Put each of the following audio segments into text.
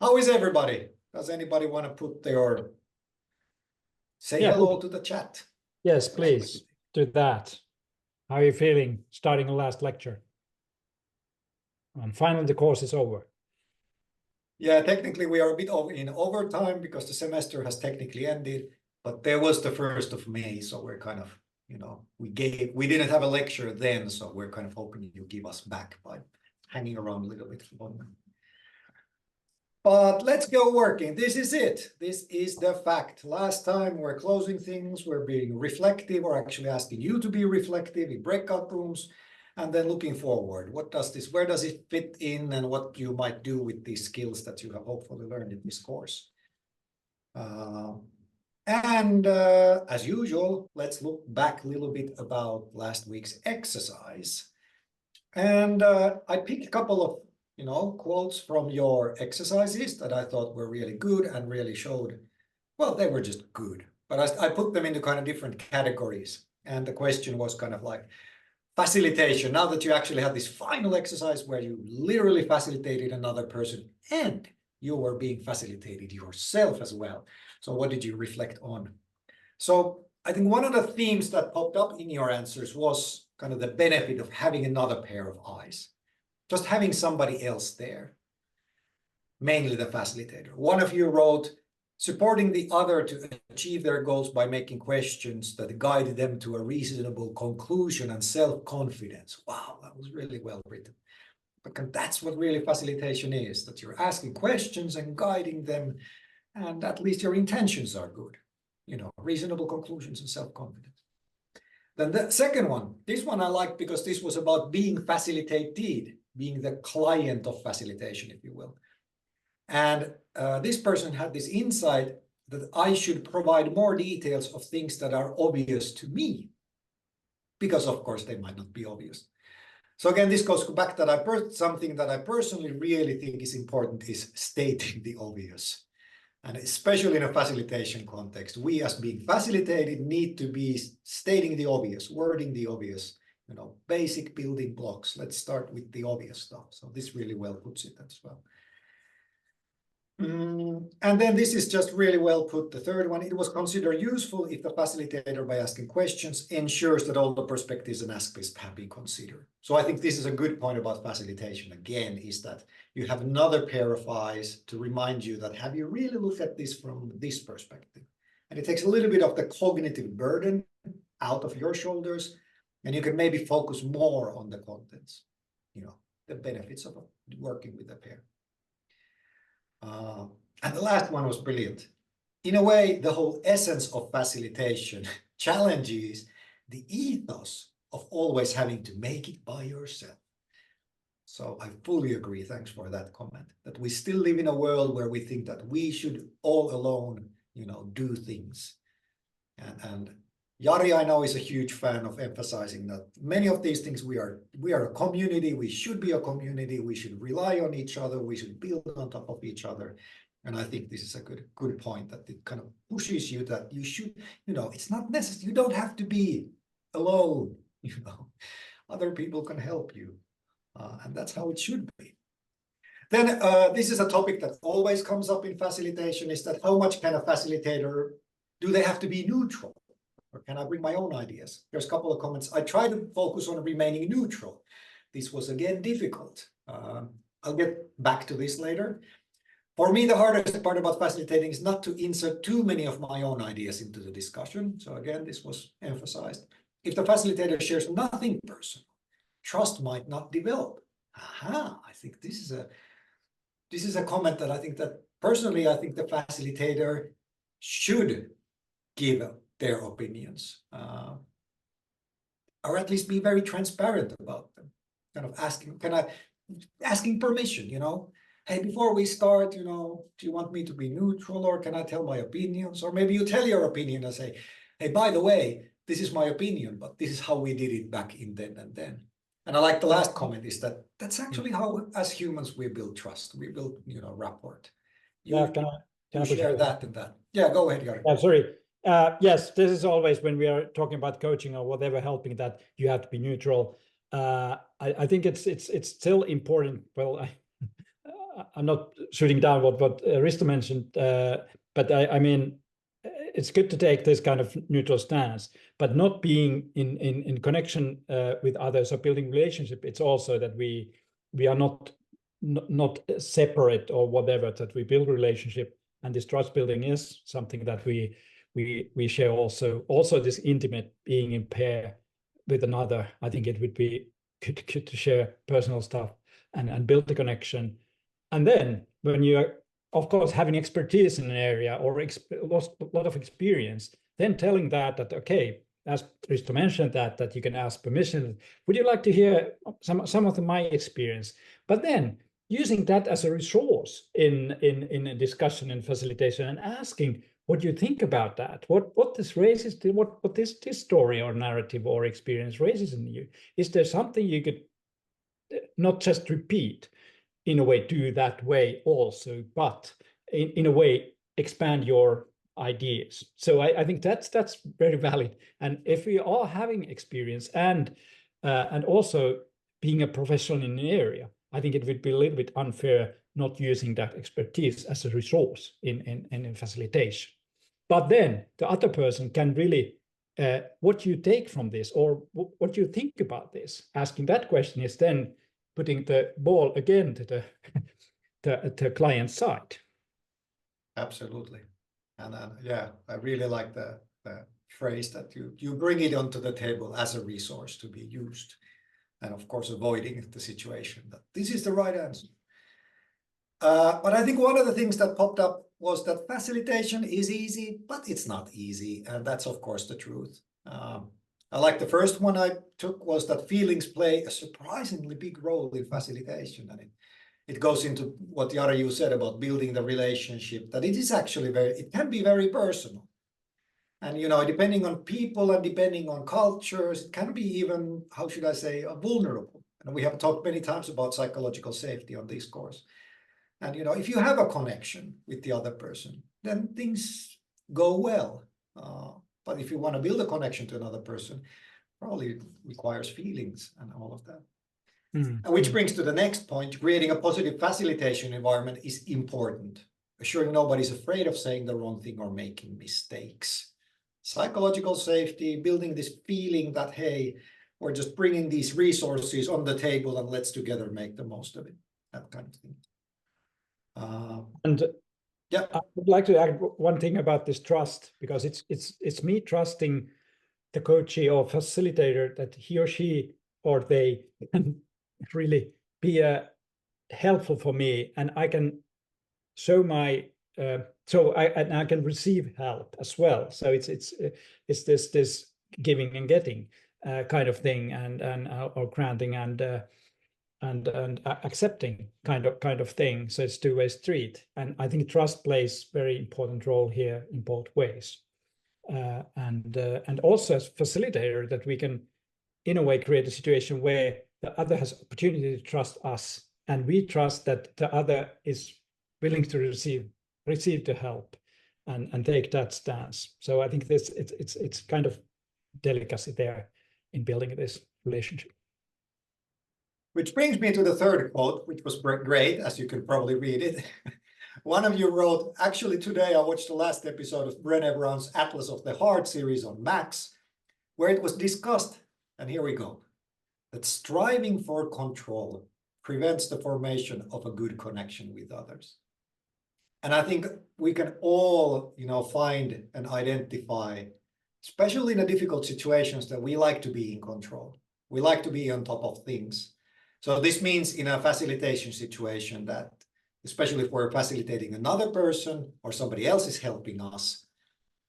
How is everybody? Does anybody want to put their say hello to the chat? Yes, please do that. How are you feeling starting the last lecture? And finally, the course is over. Yeah, technically we are a bit in overtime because the semester has technically ended, but there was the 1st of May, so we're kind of, we didn't have a lecture then, so we're kind of hoping you give us back by hanging around a little bit longer. But let's go working. This is it. This is the fact. Last time we're closing things, we're being reflective, or actually asking you to be reflective in breakout rooms, and then looking forward. Where does it fit in, and what you might do with these skills that you have hopefully learned in this course. As usual, let's look back a little bit about last week's exercise. And I picked a couple of quotes from your exercises that I thought were really good and really showed, well, they were just good. But I put them into kind of different categories. And the question was kind of like facilitation. Now that you actually had this final exercise where you literally facilitated another person and you were being facilitated yourself as well. So what did you reflect on? So I think one of the themes that popped up in your answers was kind of the benefit of having another pair of eyes. Just having somebody else there, mainly the facilitator. One of you wrote, supporting the other to achieve their goals by making questions that guide them to a reasonable conclusion and self-confidence. Wow, that was really well written. But that's what really facilitation is, that you're asking questions and guiding them, and at least your intentions are good. Reasonable conclusions and self-confidence. Then the second one, this one I like because this was about being facilitated, being the client of facilitation, if you will. And this person had this insight that I should provide more details of things that are obvious to me, because of course they might not be obvious. So again, this goes back that something that I personally really think is important is stating the obvious. And especially in a facilitation context, we as being facilitated need to be stating the obvious, wording the obvious, basic building blocks. Let's start with the obvious stuff. So this really well puts it as well. And then this is just really well put. The third one, it was considered useful if the facilitator, by asking questions, ensures that all the perspectives and aspects have been considered. So I think this is a good point about facilitation again, is that you have another pair of eyes to remind you that have you really looked at this from this perspective? And it takes a little bit of the cognitive burden out of your shoulders, and you can maybe focus more on the contents, the benefits of working with a pair. And the last one was brilliant. In a way, the whole essence of facilitation challenges the ethos of always having to make it by yourself. So I fully agree. Thanks for that comment. That we still live in a world where we think that we should all alone, do things. And Jari, I know, is a huge fan of emphasizing that many of these things we are a community. We should be a community. We should rely on each other. We should build on top of each other. And I think this is a good point, that it kind of pushes you that you should, it's not necessary. You don't have to be alone. Other people can help you. And that's how it should be. Then this is a topic that always comes up in facilitation, is that how much can a facilitator, do they have to be neutral? Or can I bring my own ideas? There's a couple of comments. I try to focus on remaining neutral. This was again difficult. I'll get back to this later. For me, the hardest part about facilitating is not to insert too many of my own ideas into the discussion. So again, this was emphasized. If the facilitator shares nothing personal, trust might not develop. I think this is a comment that I think that personally, I think the facilitator should give their opinions, or at least be very transparent about them. Kind of asking permission, hey, before we start, do you want me to be neutral, or can I tell my opinions? Or maybe you tell your opinion and say, hey, by the way, this is my opinion, but this is how we did it back in then and then. And I like the last comment, is that that's actually how, as humans, we build trust. We build, rapport. You share that and that. Yeah, go ahead, Jari. I'm sorry. Yes, this is always when we are talking about coaching or whatever, helping, that you have to be neutral. I think it's still important. Well, I'm not shooting down what Risto mentioned, but I mean, it's good to take this kind of neutral stance, but not being in connection with others or building relationship. It's also that we are not separate or whatever, that we build relationship, and this trust building is something that we share also this intimate being in pair with another. I think it would be good to share personal stuff and build the connection. And then when you're, of course, having expertise in an area or a lot of experience, then telling that okay, as Risto mentioned, that you can ask permission. Would you like to hear some of my experience? But then using that as a resource in a discussion and facilitation, and asking what you think about that. What this raises, what this story or narrative or experience raises in you. Is there something you could not just repeat, in a way do that way also, but in a way expand your ideas? So I think that's very valid. And if we are having experience and also being a professional in an area, I think it would be a little bit unfair not using that expertise as a resource in facilitation. But then the other person can really, what you take from this, or what you think about this, asking that question is then putting the ball again to the client side. Absolutely. And yeah, I really like the phrase that you bring it onto the table as a resource to be used. And of course, avoiding the situation that this is the right answer. But I think one of the things that popped up was that facilitation is easy, but it's not easy. And that's, of course, the truth. I like the first one I took was that feelings play a surprisingly big role in facilitation. And it goes into what Jari, you said about building the relationship, that it is actually it can be very personal. And, depending on people and depending on cultures, it can be even, how should I say, vulnerable. And we have talked many times about psychological safety on this course. And, if you have a connection with the other person, then things go well. But if you want to build a connection to another person, probably requires feelings and all of that. And which brings to the next point, creating a positive facilitation environment is important. Assuring nobody's afraid of saying the wrong thing or making mistakes. Psychological safety, building this feeling that, hey, we're just bringing these resources on the table and let's together make the most of it. That kind of thing. And yeah, I would like to add one thing about this trust, because it's me trusting the coachee or facilitator that he or she or they can really be helpful for me, and I can show my I can receive help as well. So it's this giving and getting kind of thing, and or granting and accepting kind of thing. So it's two-way street, and I think trust plays very important role here in both ways. And also as facilitator, that we can in a way create a situation where the other has opportunity to trust us, and we trust that the other is willing to receive the help and take that stance. So I think it's kind of delicacy there in building this relationship. Which brings me to the third quote, which was great, as you can probably read it. One of you wrote, actually today I watched the last episode of Brené Brown's Atlas of the Heart series on Max, where it was discussed, and here we go, that striving for control prevents the formation of a good connection with others. And I think we can all, find and identify, especially in the difficult situations, that we like to be in control. We like to be on top of things. So this means in a facilitation situation that, especially if we're facilitating another person or somebody else is helping us,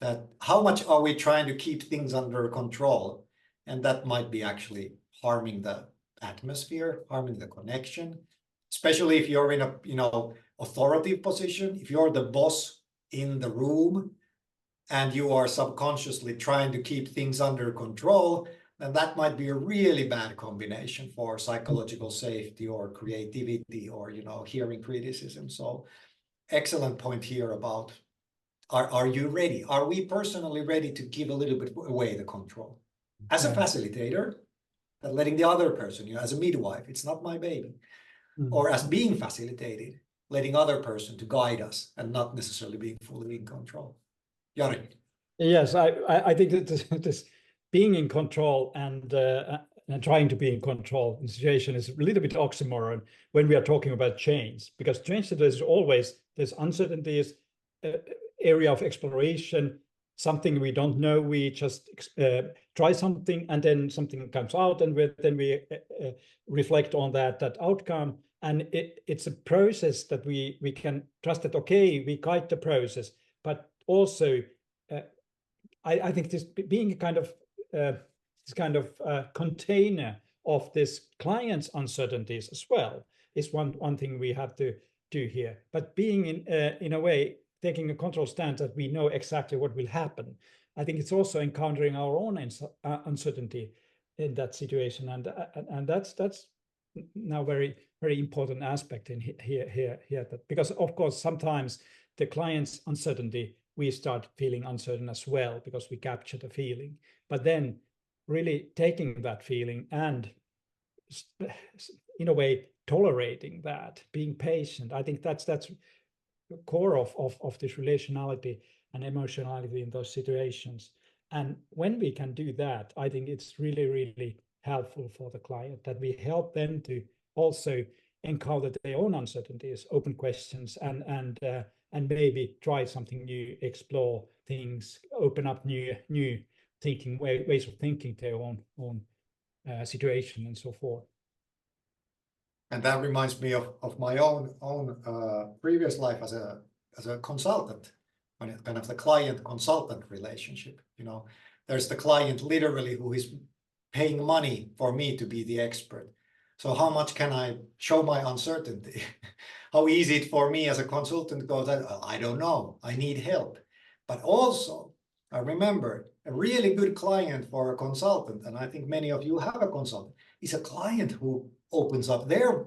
that how much are we trying to keep things under control? And that might be actually harming the atmosphere, harming the connection, especially if you're in a, authoritative position. If you're the boss in the room and you are subconsciously trying to keep things under control, then that might be a really bad combination for psychological safety or creativity or, hearing criticism. So excellent point here about, are you ready? Are we personally ready to give a little bit away the control? As a facilitator, that letting the other person, as a midwife, it's not my baby. Or as being facilitated, letting other person to guide us and not necessarily being fully in control. Jari. Yes, I think that this being in control and trying to be in control in situation is a little bit oxymoron when we are talking about change, because change there's always uncertainties, area of exploration, something we don't know. We just try something and then something comes out, and then we reflect on that outcome. And it's a process that we can trust that, okay, we guide the process, but also I think this being a kind of container of this client's uncertainties as well is one thing we have to do here. But being in a way taking a control stance that we know exactly what will happen, I think it's also encountering our own uncertainty in that situation, and that's now very important aspect in here that, because of course sometimes the client's uncertainty, we start feeling uncertain as well because we capture the feeling. But then really taking that feeling and in a way tolerating that, being patient, I think that's the core of this relationality and emotionality in those situations. And when we can do that, I think it's really helpful for the client that we help them to also encounter their own uncertainties, open questions, and maybe try something new, explore things, open up new thinking ways of thinking their own situation and so forth. And that reminds me of my own previous life as a consultant, when it's kind of the client consultant relationship. You know, there's the client literally who is paying money for me to be the expert. So how much can I show my uncertainty? How easy it for me as a consultant goes, I don't know, I need help. But also, I remember a really good client for a consultant, and I think many of you have a consultant, is a client who opens up their,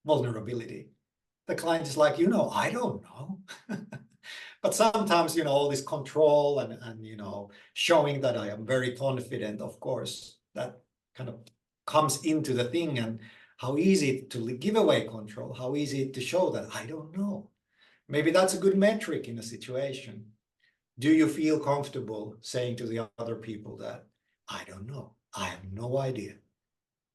vulnerability. The client is like, I don't know. But sometimes, all this control and showing that I am very confident, of course, that kind of comes into the thing, and how easy to give away control, how easy to show that I don't know. Maybe that's a good metric in a situation. Do you feel comfortable saying to the other people that I don't know, I have no idea,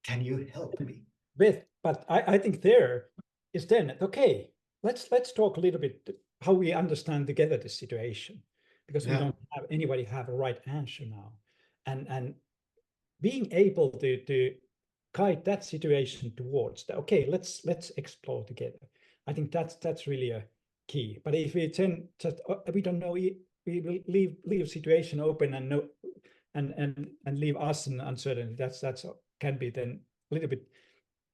can you help me? But I think there is then, okay, let's talk a little bit how we understand together the situation, because we don't have anybody have a right answer now, and being able to guide that situation towards the, okay, let's explore together. I think that's really a key. But if we then just we don't know, we will leave situation open and no and leave us in uncertainty. That's can be then a little bit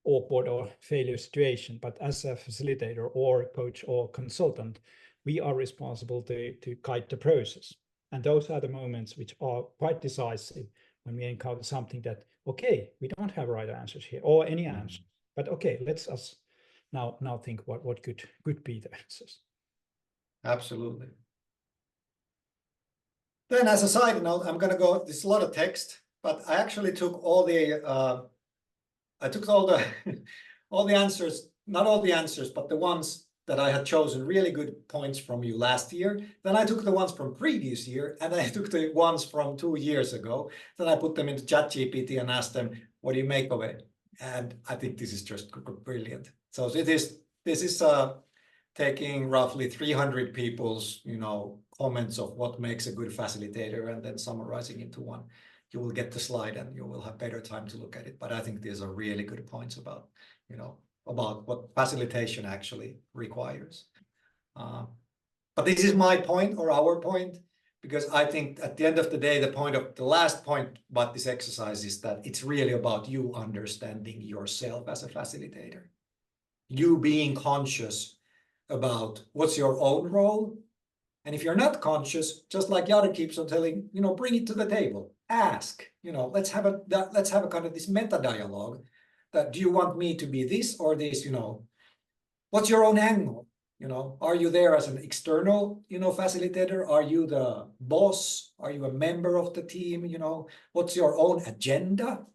awkward or failure situation. But as a facilitator or coach or consultant, we are responsible to guide the process. And those are the moments which are quite decisive when we encounter something that, okay, we don't have right answers here or any answer, but okay, let's us now think what could be the answers. Absolutely. Then as a side note, I'm going to go, this is a lot of text, but I actually took all the all the answers, not all the answers, but the ones that I had chosen really good points from you last year. Then I took the ones from previous year, and I took the ones from 2 years ago. Then I put them into ChatGPT and asked them, what do you make of it? And I think this is just brilliant. So this is taking roughly 300 people's, comments of what makes a good facilitator and then summarizing into one. You will get the slide and you will have better time to look at it. But I think these are really good points about, about what facilitation actually requires. But this is my point or our point, because I think at the end of the day, the last point about this exercise is that it's really about you understanding yourself as a facilitator. You being conscious about what's your own role. And if you're not conscious, just like Jari keeps on telling, bring it to the table, ask, let's have a kind of this meta dialogue that, do you want me to be this or this, what's your own angle? Are you there as an external, facilitator? Are you the boss? Are you a member of the team? What's your own agenda?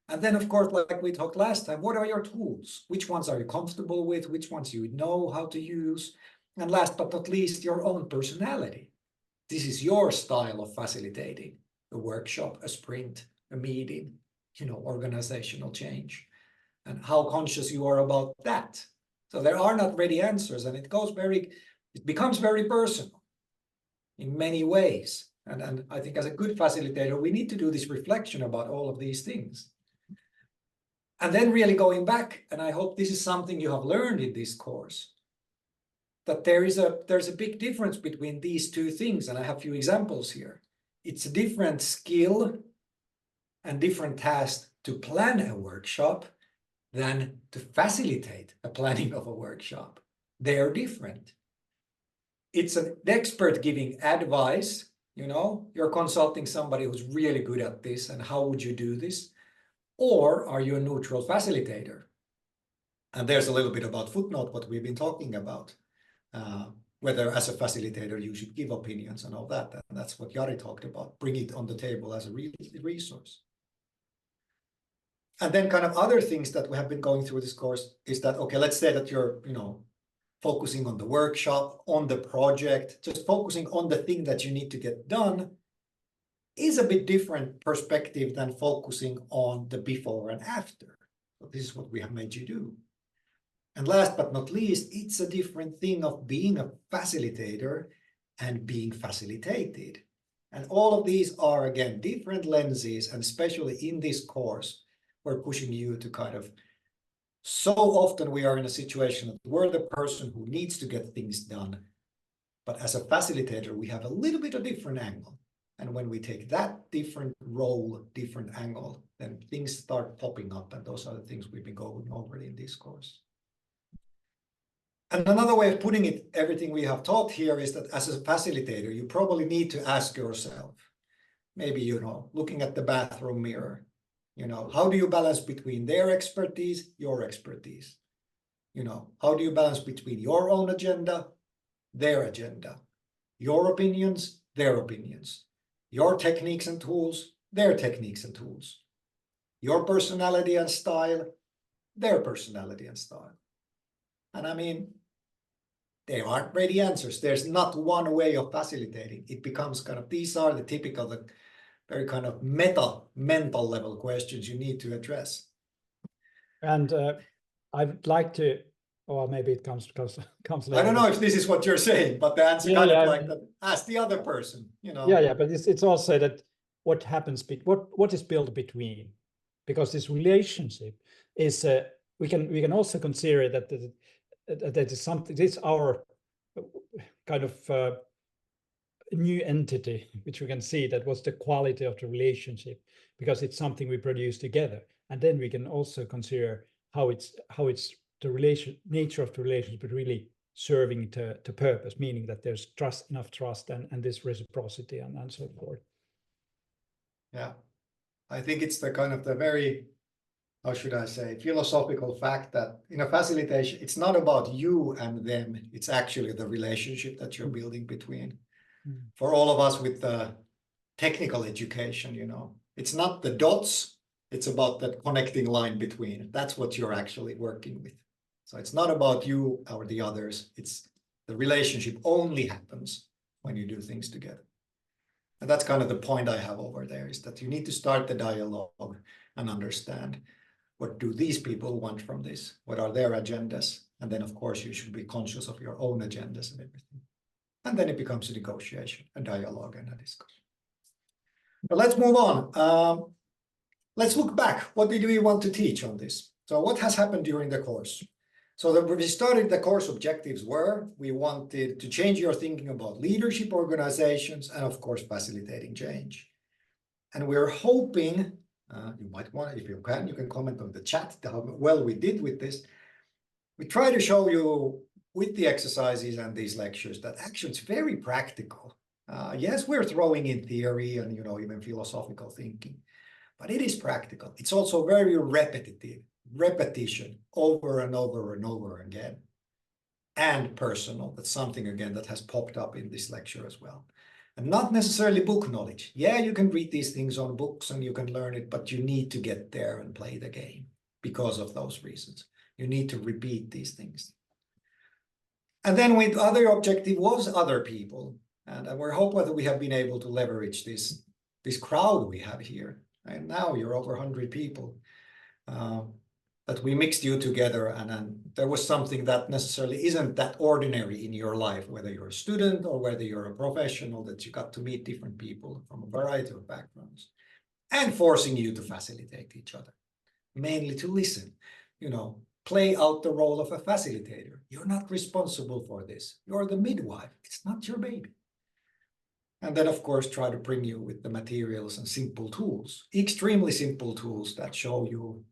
And then, of course, like we talked last time, what are your tools? Which ones are you comfortable with? Which ones you know how to use? And last but not least, your own personality. This is your style of facilitating a workshop, a sprint, a meeting, organizational change, and how conscious you are about that. So there are not ready answers, and it becomes very personal in many ways. And I think as a good facilitator, we need to do this reflection about all of these things. And then really going back, and I hope this is something you have learned in this course, that there's a big difference between these two things, and I have a few examples here. It's a different skill and different task to plan a workshop than to facilitate a planning of a workshop. They are different. It's an expert giving advice, you're consulting somebody who's really good at this, and how would you do this? Or are you a neutral facilitator? And there's a little bit about footnote, what we've been talking about, whether as a facilitator you should give opinions and all that. And that's what Jari talked about, bring it on the table as a resource. And then kind of other things that we have been going through this course is that, okay, let's say that you're, focusing on the workshop, on the project, just focusing on the thing that you need to get done is a bit different perspective than focusing on the before and after. So this is what we have made you do. And last but not least, it's a different thing of being a facilitator and being facilitated. And all of these are, again, different lenses, and especially in this course, we're pushing you to kind of, so often we are in a situation that we're the person who needs to get things done. But as a facilitator, we have a little bit of different angle. And when we take that different role, different angle, then things start popping up. And those are the things we've been going over in this course. And another way of putting it, everything we have taught here is that as a facilitator, you probably need to ask yourself, maybe, looking at the bathroom mirror, how do you balance between their expertise, your expertise? How do you balance between your own agenda, their agenda, your opinions, their opinions, your techniques and tools, their techniques and tools, your personality and style, their personality and style. And I mean, there aren't ready answers. There's not one way of facilitating. It becomes kind of, these are the typical, very kind of mental level questions you need to address. And I'd like to, or maybe it comes later. I don't know if this is what you're saying, but the answer kind of like that, ask the other person, Yeah, but it's also that what happens, what is built between, because this relationship is, we can also consider that that is something, this is our kind of new entity, which we can see that was the quality of the relationship, because it's something we produce together. And then we can also consider how it's the nature of the relationship, but really serving to purpose, meaning that there's enough trust and this reciprocity and so forth. Yeah, I think it's the kind of the very, how should I say, philosophical fact that in a facilitation, it's not about you and them, it's actually the relationship that you're building between. For all of us with the technical education, it's not the dots, it's about that connecting line between. That's what you're actually working with. So it's not about you or the others, it's the relationship only happens when you do things together. And that's kind of the point I have over there, is that you need to start the dialogue and understand, what do these people want from this? What are their agendas? And then, of course, you should be conscious of your own agendas and everything. And then it becomes a negotiation, a dialogue, and a discussion. But let's move on. Let's look back. What did we want to teach on this? So what has happened during the course? So when we started, the course objectives were, we wanted to change your thinking about leadership, organizations, and of course, facilitating change. And we're hoping, you might want, if you can comment on the chat how well we did with this. We try to show you with the exercises and these lectures that actually it's very practical. Yes, we're throwing in theory and, even philosophical thinking, but it is practical. It's also very repetitive, repetition over and over and over again, and personal. That's something, again, that has popped up in this lecture as well. And not necessarily book knowledge. Yeah, you can read these things on books and you can learn it, but you need to get there and play the game because of those reasons. You need to repeat these things. And then with other objective was other people. And we're hoping that we have been able to leverage this crowd we have here. And now you're over 100 people. That we mixed you together, and then there was something that necessarily isn't that ordinary in your life, whether you're a student or whether you're a professional, that you got to meet different people from a variety of backgrounds and forcing you to facilitate each other, mainly to listen, play out the role of a facilitator. You're not responsible for this. You're the midwife. It's not your baby. And then, of course, try to bring you with the materials and simple tools, extremely simple tools that show you,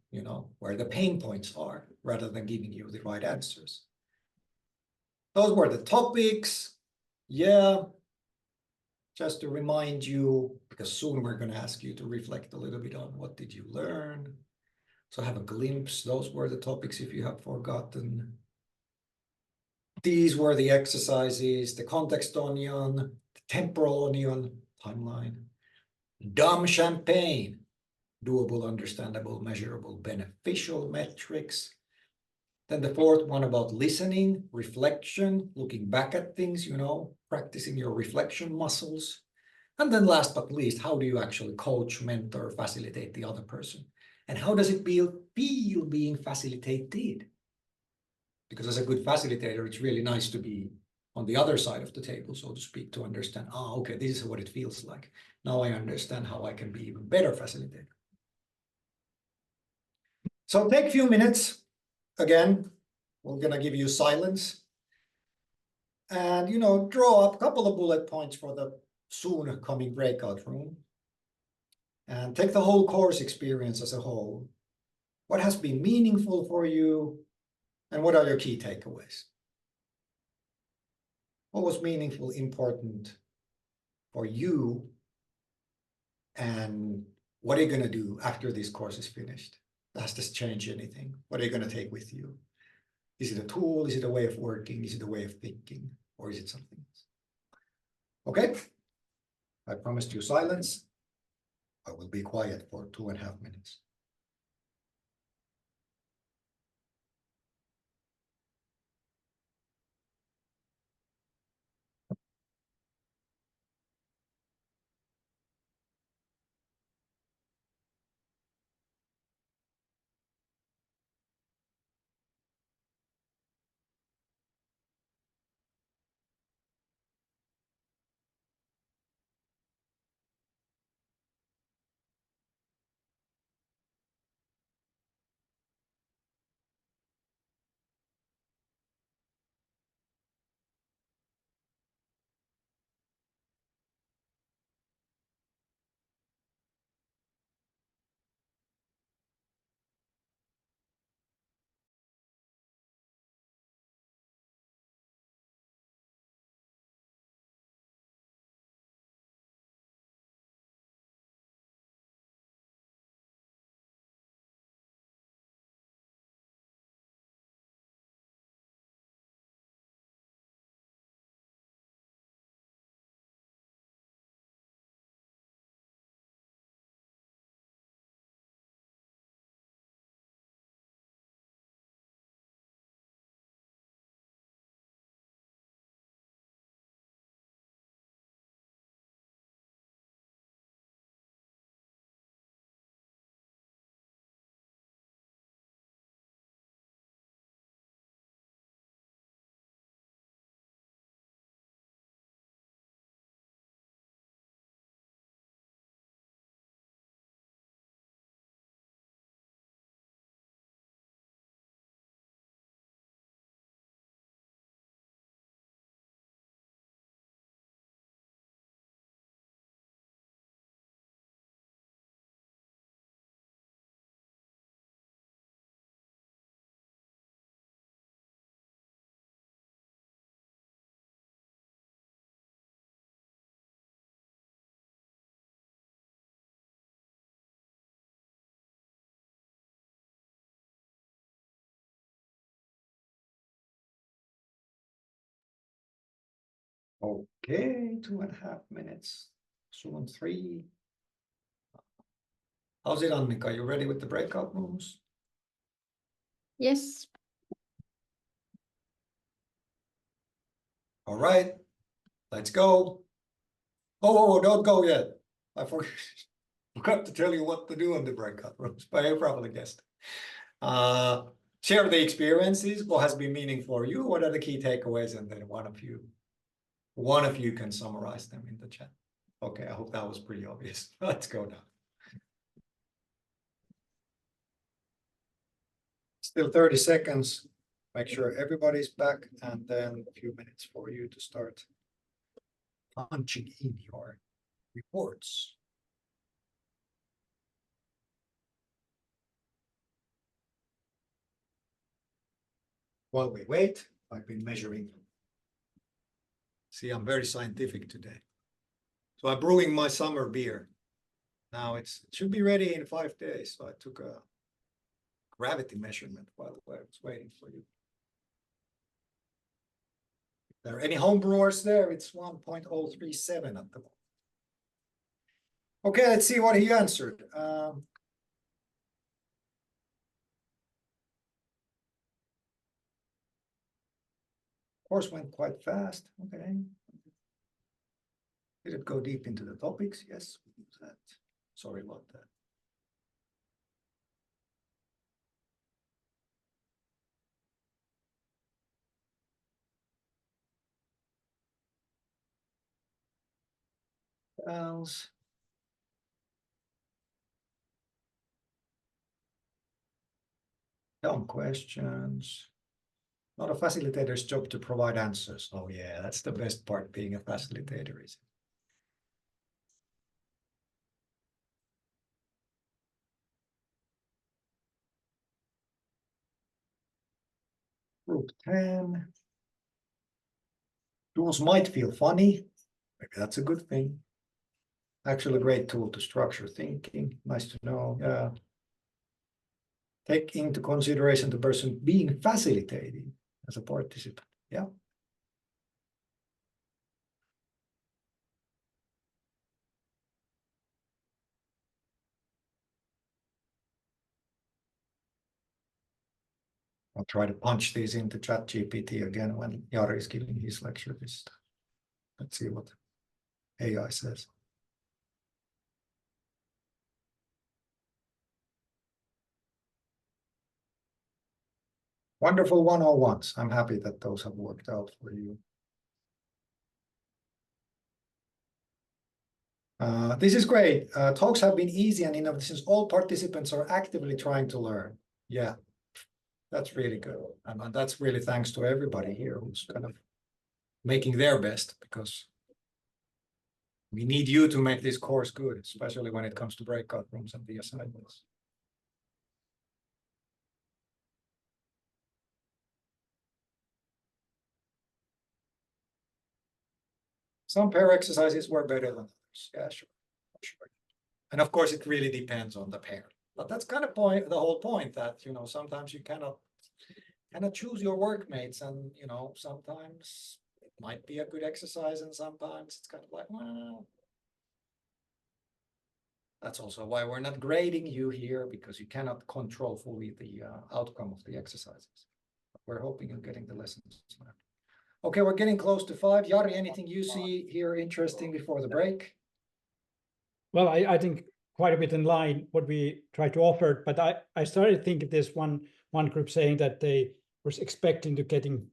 where the pain points are, rather than giving you the right answers. Those were the topics. Yeah, just to remind you, because soon we're going to ask you to reflect a little bit on what did you learn. So have a glimpse. Those were the topics if you have forgotten. These were the exercises, the context onion, the temporal onion, timeline, dumb champagne, doable, understandable, measurable, beneficial metrics. Then the fourth one about listening, reflection, looking back at things, practicing your reflection muscles. And then last but least, how do you actually coach, mentor, facilitate the other person? And how does it feel being facilitated? Because as a good facilitator, it's really nice to be on the other side of the table, so to speak, to understand, okay, this is what it feels like. Now I understand how I can be even better facilitator. So take a few minutes. Again, we're going to give you silence. And, draw up a couple of bullet points for the soon coming breakout room. And take the whole course experience as a whole. What has been meaningful for you? And what are your key takeaways? What was meaningful, important for you? And what are you going to do after this course is finished? Does this change anything? What are you going to take with you? Is it a tool? Is it a way of working? Is it a way of thinking? Or is it something else? Okay. I promised you silence. I will be quiet for 2.5 minutes. Okay, 2.5 minutes, soon 3. How's it, Annika? You ready with the breakout rooms? Yes. All right, let's go. Oh, don't go yet. I forgot to tell you what to do in the breakout rooms, but you probably guessed. Share the experiences, what has been meaningful for you, what are the key takeaways, and then one of you can summarize them in the chat. Okay, I hope that was pretty obvious. Let's go now. Still 30 seconds. Make sure everybody's back, and then a few minutes for you to start punching in your reports. While we wait, I've been measuring. See, I'm very scientific today. So I'm brewing my summer beer. Now it should be ready in 5 days. So I took a gravity measurement while I was waiting for you. If there are any home brewers there, it's 1.037 at the moment. Okay, let's see what he answered. Course went quite fast. Okay. Did it go deep into the topics? Yes, we use that. Sorry about that. Else. Dumb questions. Not a facilitator's job to provide answers. Oh yeah, that's the best part being a facilitator, is it? Group 10. Tools might feel funny. Maybe that's a good thing. Actually, a great tool to structure thinking. Nice to know. Yeah. Take into consideration the person being facilitating as a participant. Yeah. I'll try to punch these into ChatGPT again when Jari is giving his lecture this time. Let's see what AI says. Wonderful 101s. I'm happy that those have worked out for you. This is great. Talks have been easy and innovative since all participants are actively trying to learn. Yeah, that's really good. And that's really thanks to everybody here who's kind of making their best, because we need you to make this course good, especially when it comes to breakout rooms and the assignments. Some pair exercises were better than others. Yeah, sure. And of course, it really depends on the pair. But that's kind of the whole point, that sometimes you cannot choose your workmates, and sometimes it might be a good exercise, and sometimes it's kind of like, well, that's also why we're not grading you here, because you cannot control fully the outcome of the exercises. But we're hoping you're getting the lessons. Okay, we're getting close to 5. Jari, anything you see here interesting before the break? Well, I think quite a bit in line what we try to offer, but I started thinking this one group saying that they was expecting to getting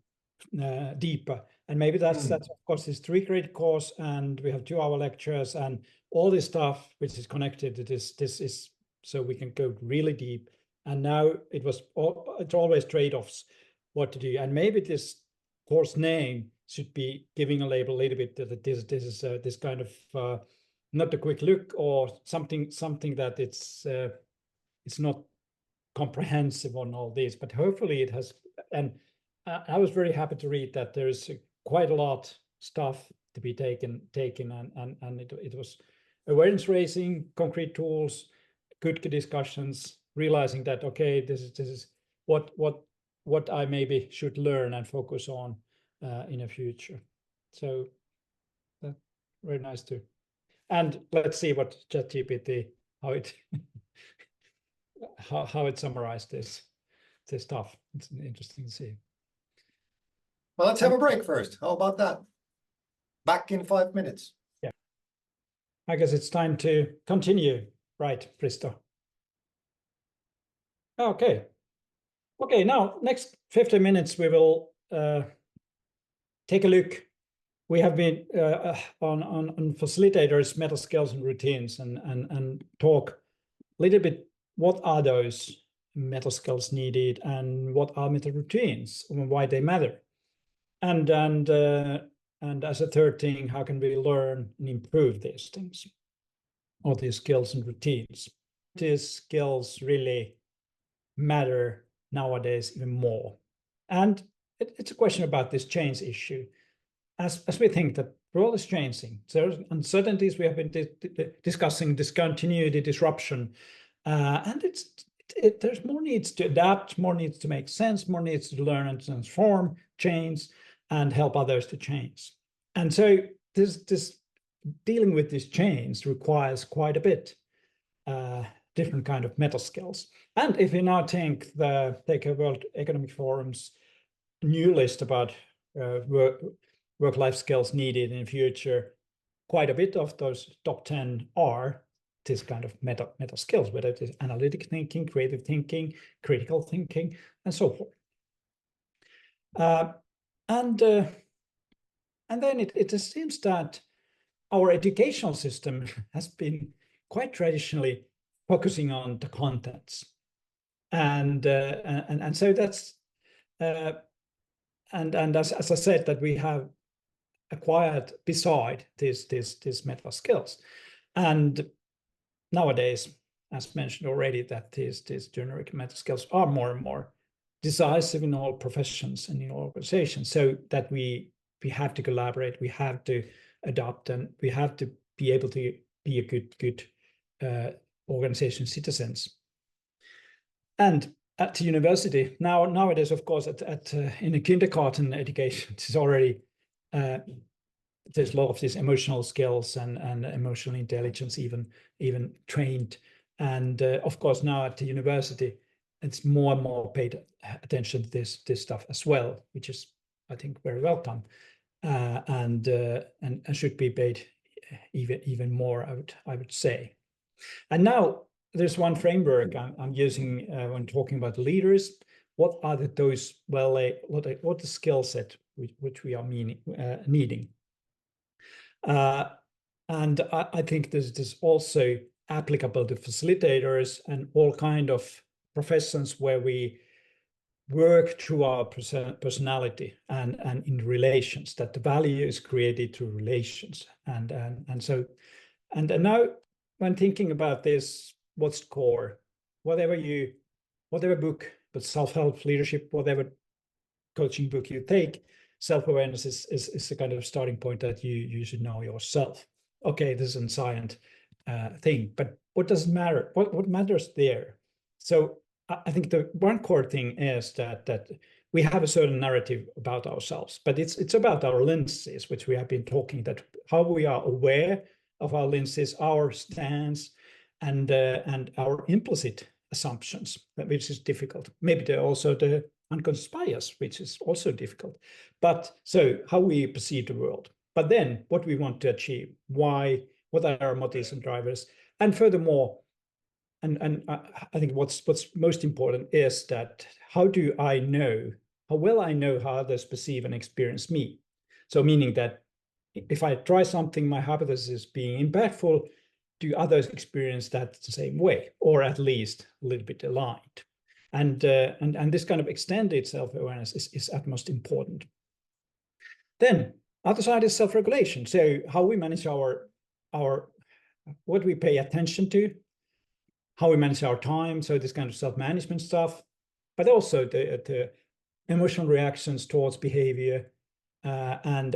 deeper, and maybe that's of course this 3-credit course, and we have 2-hour lectures and all this stuff which is connected to this is so we can go really deep. And now it's always trade-offs what to do, and maybe this course name should be giving a label a little bit that this is this kind of not a quick look, or something that it's not comprehensive on all this, but hopefully it has. And I was very happy to read that there is quite a lot stuff to be taken, and it was awareness raising, concrete tools, good discussions, realizing that okay, this is what I maybe should learn and focus on in the future. So That's very nice too. And let's see what ChatGPT, how it how it summarized this stuff. It's interesting to see. Well, let's have a break first. How about that? Back in 5 minutes. Yeah. I guess it's time to continue, right, Risto? Okay. Okay, now next 50 minutes we will take a look. We have been on facilitators, meta skills and routines, and talk a little bit what are those meta skills needed and what are meta routines and why they matter. And as a third thing, how can we learn and improve these things, all these skills and routines? These skills really matter nowadays even more. And it's a question about this change issue. As we think that the world is changing, there's uncertainties. We have been discussing discontinuity, disruption, and there's more needs to adapt, more needs to make sense, more needs to learn and transform, change, and help others to change. And so this dealing with this change requires quite a bit different kind of meta skills. And if you now take a World Economic Forum's new list about work-life skills needed in the future, quite a bit of those top 10 are this kind of meta skills, whether it is analytic thinking, creative thinking, critical thinking, and so forth. And then it seems that our educational system has been quite traditionally focusing on the contents, and so that's and as I said, that we have acquired beside these meta skills, and nowadays, as mentioned already, that these generic meta skills are more and more decisive in all professions and in all organizations, so that we have to collaborate, we have to adopt, and we have to be able to be a good organization citizens. And at the university nowadays, of course, in the kindergarten education, it's already there's a lot of these emotional skills and emotional intelligence even trained. And of course, now at the university, it's more and more paid attention to this stuff as well, which is, I think, very welcome, and should be paid even more, I would say. And now there's one framework I'm using when talking about leaders. What are those what the skill set which we are needing? And I think this is also applicable to facilitators and all kind of professions where we work through our personality and in relations, that the value is created through relations. And now when thinking about this, what's the core? Whatever book, but self-help, leadership, whatever coaching book you take, self-awareness is the kind of starting point that you should know yourself. Okay, this is a science thing, but what does matter? What matters there? So I think the one core thing is that we have a certain narrative about ourselves, but it's about our lenses, which we have been talking, that how we are aware of our lenses, our stance, and our implicit assumptions, which is difficult. Maybe there are also the unconscious bias, which is also difficult. But so how we perceive the world, but then what we want to achieve, why, what are our motives and drivers, and furthermore, and I think what's most important is that how well I know how others perceive and experience me. So meaning that if I try something, my hypothesis is being impactful, do others experience that the same way, or at least a little bit aligned? And this kind of extended self-awareness is utmost important. Then other side is self-regulation. So how we manage our what we pay attention to, how we manage our time. So this kind of self-management stuff, but also the emotional reactions towards behavior, and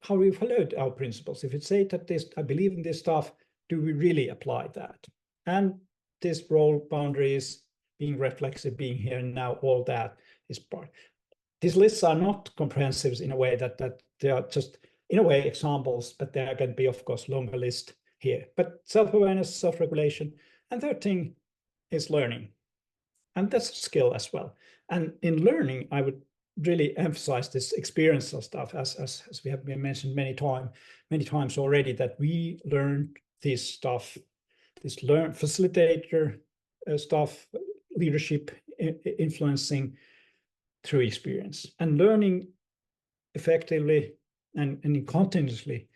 how we followed our principles. If it say that I believe in this stuff, do we really apply that? And this role boundaries, being reflexive, being here and now, all that is part. These lists are not comprehensive in a way that they are just in a way examples, but there can be, of course, longer list here. But self-awareness, self-regulation, and third thing is learning. And that's a skill as well. And in learning, I would really emphasize this experiential stuff, as we have been mentioned many times already, that we learned this stuff, this facilitator stuff, leadership, influencing through experience, and learning effectively and continuously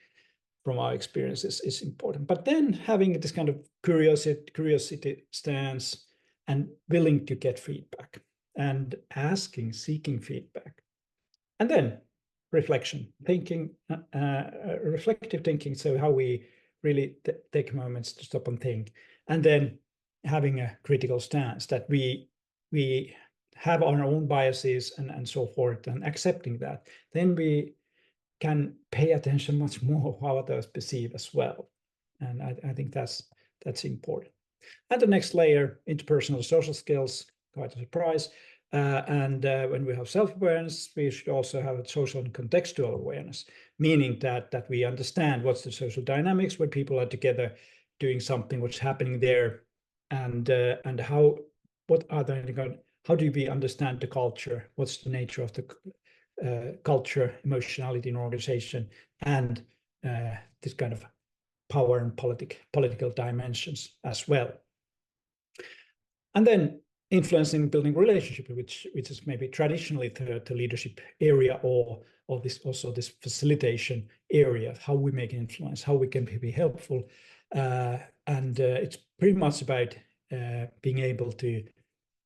from our experiences is important. But then having this kind of curiosity stance and willing to get feedback and seeking feedback. And then reflection, thinking, reflective thinking. So how we really take moments to stop and think. And then having a critical stance that we have our own biases and so forth, and accepting that. Then we can pay attention much more how others perceive as well. And I think that's important. And the next layer, interpersonal social skills, quite a surprise. And when we have self-awareness, we should also have a social and contextual awareness, meaning that we understand what's the social dynamics when people are together doing something, what's happening there, and how do we understand the culture? What's the nature of the culture, emotionality in organization, and this kind of power and political dimensions as well. And then influencing building relationship, which is maybe traditionally the leadership area, or this facilitation area, how we make influence, how we can be helpful. And it's pretty much about being able to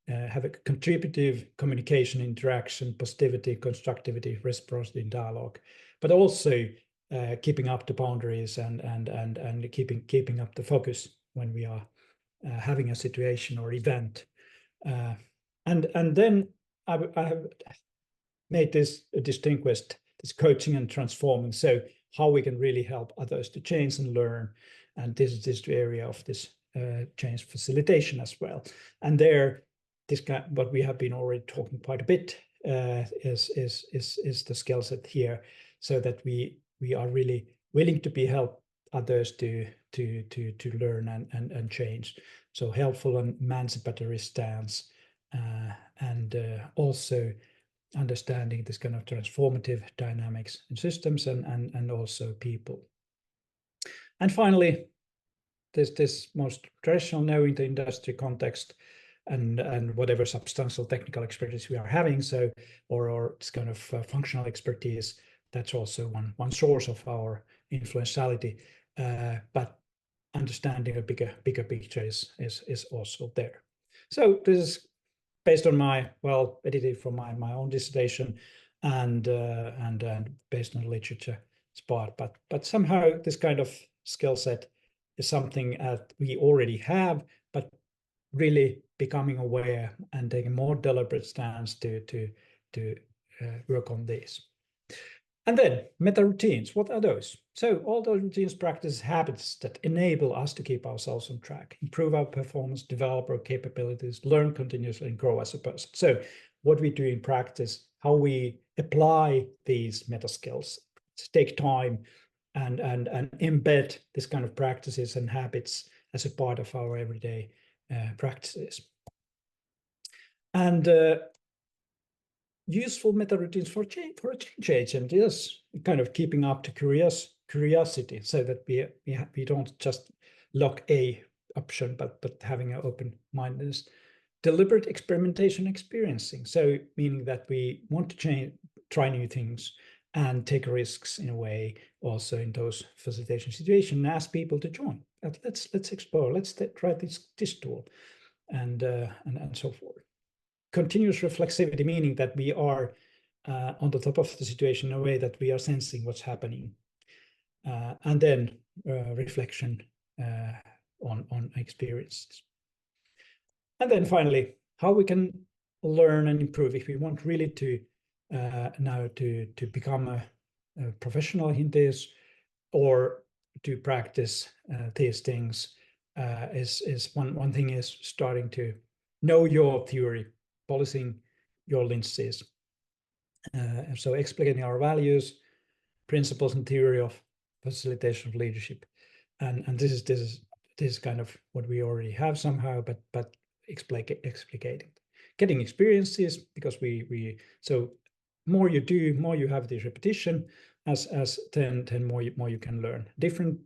have a contributive communication, interaction, positivity, constructivity, reciprocity, dialogue, but also keeping up the boundaries and keeping up the focus when we are having a situation or event. And then I have made this distinguished, this coaching and transforming. So how we can really help others to change and learn. And this is this area of this change facilitation as well. And there, what we have been already talking quite a bit is the skill set here, so that we are really willing to help others to learn and change. So helpful and emancipatory stance, and also understanding this kind of transformative dynamics in systems and also people. And finally, this most traditional, knowing the industry context and whatever substantial technical expertise we are having, so or this kind of functional expertise, that's also one source of our influentiality. But understanding a bigger picture is also there. So this is based on my edited from my own dissertation and based on literature part, but somehow this kind of skill set is something that we already have, but really becoming aware and taking a more deliberate stance to work on this. And then meta routines, what are those? So all those routines, practices, habits that enable us to keep ourselves on track, improve our performance, develop our capabilities, learn continuously, and grow as a person. So what we do in practice, how we apply these meta skills, take time and embed this kind of practices and habits as a part of our everyday practices. And useful meta routines for a change agent is kind of keeping up to curiosity, so that we don't just lock a option, but having an open mindedness. Deliberate experimentation, experiencing, so meaning that we want to try new things and take risks in a way, also in those facilitation situations, and ask people to join. Let's explore. Let's try this tool, and so forth. Continuous reflexivity, meaning that we are on the top of the situation in a way that we are sensing what's happening, and then reflection on experiences. And then finally, how we can learn and improve if we want really to now to become a professional in this, or to practice these things. Is one thing is starting to know your theory, policing your lenses. So explaining our values, principles and theory of facilitation of leadership, and this is kind of what we already have somehow, but explicating, getting experiences, because we so more you do, more you have this repetition, as then more you can learn different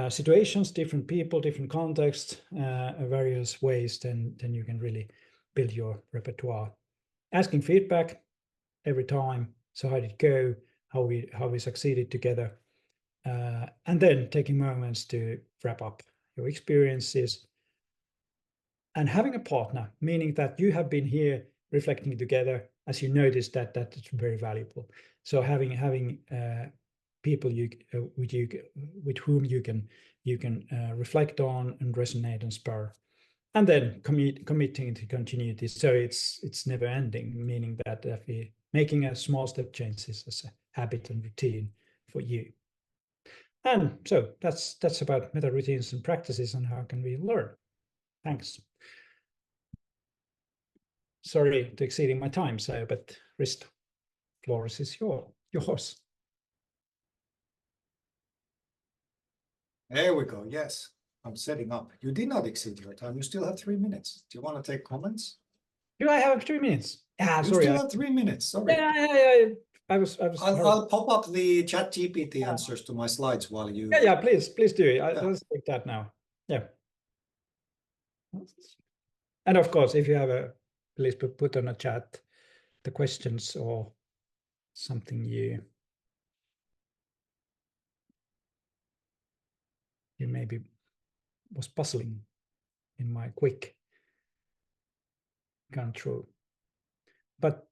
situations, different people, different contexts, various ways, then you can really build your repertoire. Asking feedback every time. So how did it go? How we succeeded together, and then taking moments to wrap up your experiences, and having a partner, meaning that you have been here reflecting together, as you noticed that it's very valuable. So having people with whom you can reflect on and resonate and spur, and then committing to continuity. So it's never ending, meaning that we making a small step changes as a habit and routine for you. And so that's about meta routines and practices and how can we learn. Thanks. Sorry to exceeding my time, so but Risto, floor is yours. There we go. Yes, I'm setting up. You did not exceed your time. You still have 3 minutes. Do you want to take comments? Do I have 3 minutes? Yeah, You sorry. still have 3 minutes. Sorry. Yeah. I was. I'll pop up the ChatGPT answers to my slides while you. Yeah. Please do. Let's take that now. Yeah. And of course, if you have please put on a chat the questions or something you maybe was puzzling in my quick gone through. But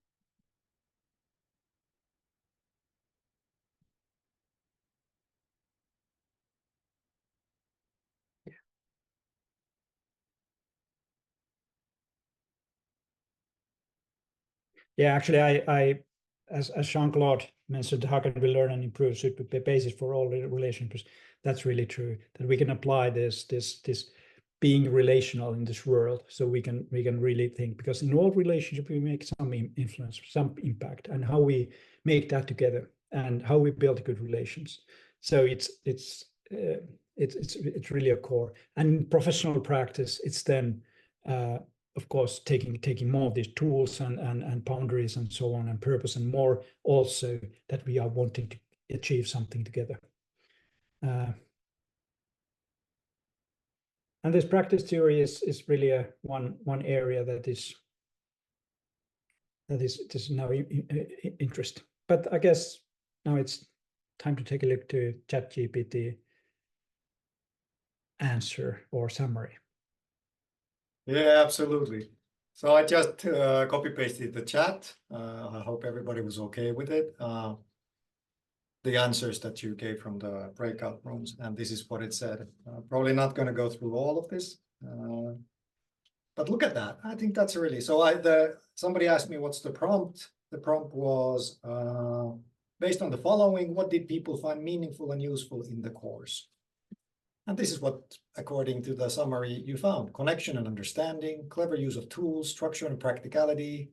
yeah, actually, I as Jean-Claude mentioned, how can we learn and improve should be the basis for all relationships. That's really true, that we can apply this being relational in this world, so we can really think, because in all relationships we make some influence, some impact, and how we make that together and how we build good relations. So it's really a core. And in professional practice, it's then of course taking more of these tools and boundaries and so on, and purpose, and more also that we are wanting to achieve something together. And this practice theory is really one area that is now interest. But I guess now it's time to take a look to ChatGPT answer or summary. Yeah, absolutely. So I just copy pasted the chat. I hope everybody was okay with it. The answers that you gave from the breakout rooms, and this is what it said. Probably not going to go through all of this, but look at that. I think that's really so. Somebody asked me what's the prompt. The prompt was based on the following: what did people find meaningful and useful in the course? And this is what, according to the summary, you found: connection and understanding, clever use of tools, structure and practicality,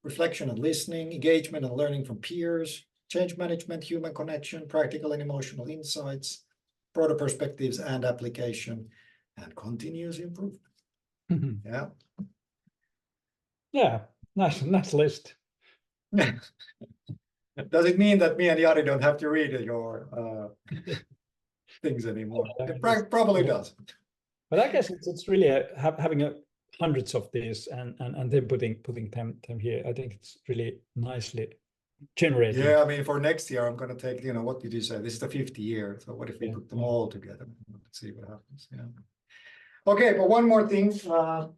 reflection and listening, engagement and learning from peers, change management, human connection, practical and emotional insights, broader perspectives and application, and continuous improvement. Yeah. Yeah, nice list. Does it mean that me and Jari don't have to read your things anymore? It probably does. But I guess it's really having hundreds of these and then putting them here. I think it's really nicely generated. Yeah, I mean, for next year, I'm going to take, what did you say? This is the 50th year. So what if we put them all together? Let's see what happens. Yeah. Okay, but one more thing. I'll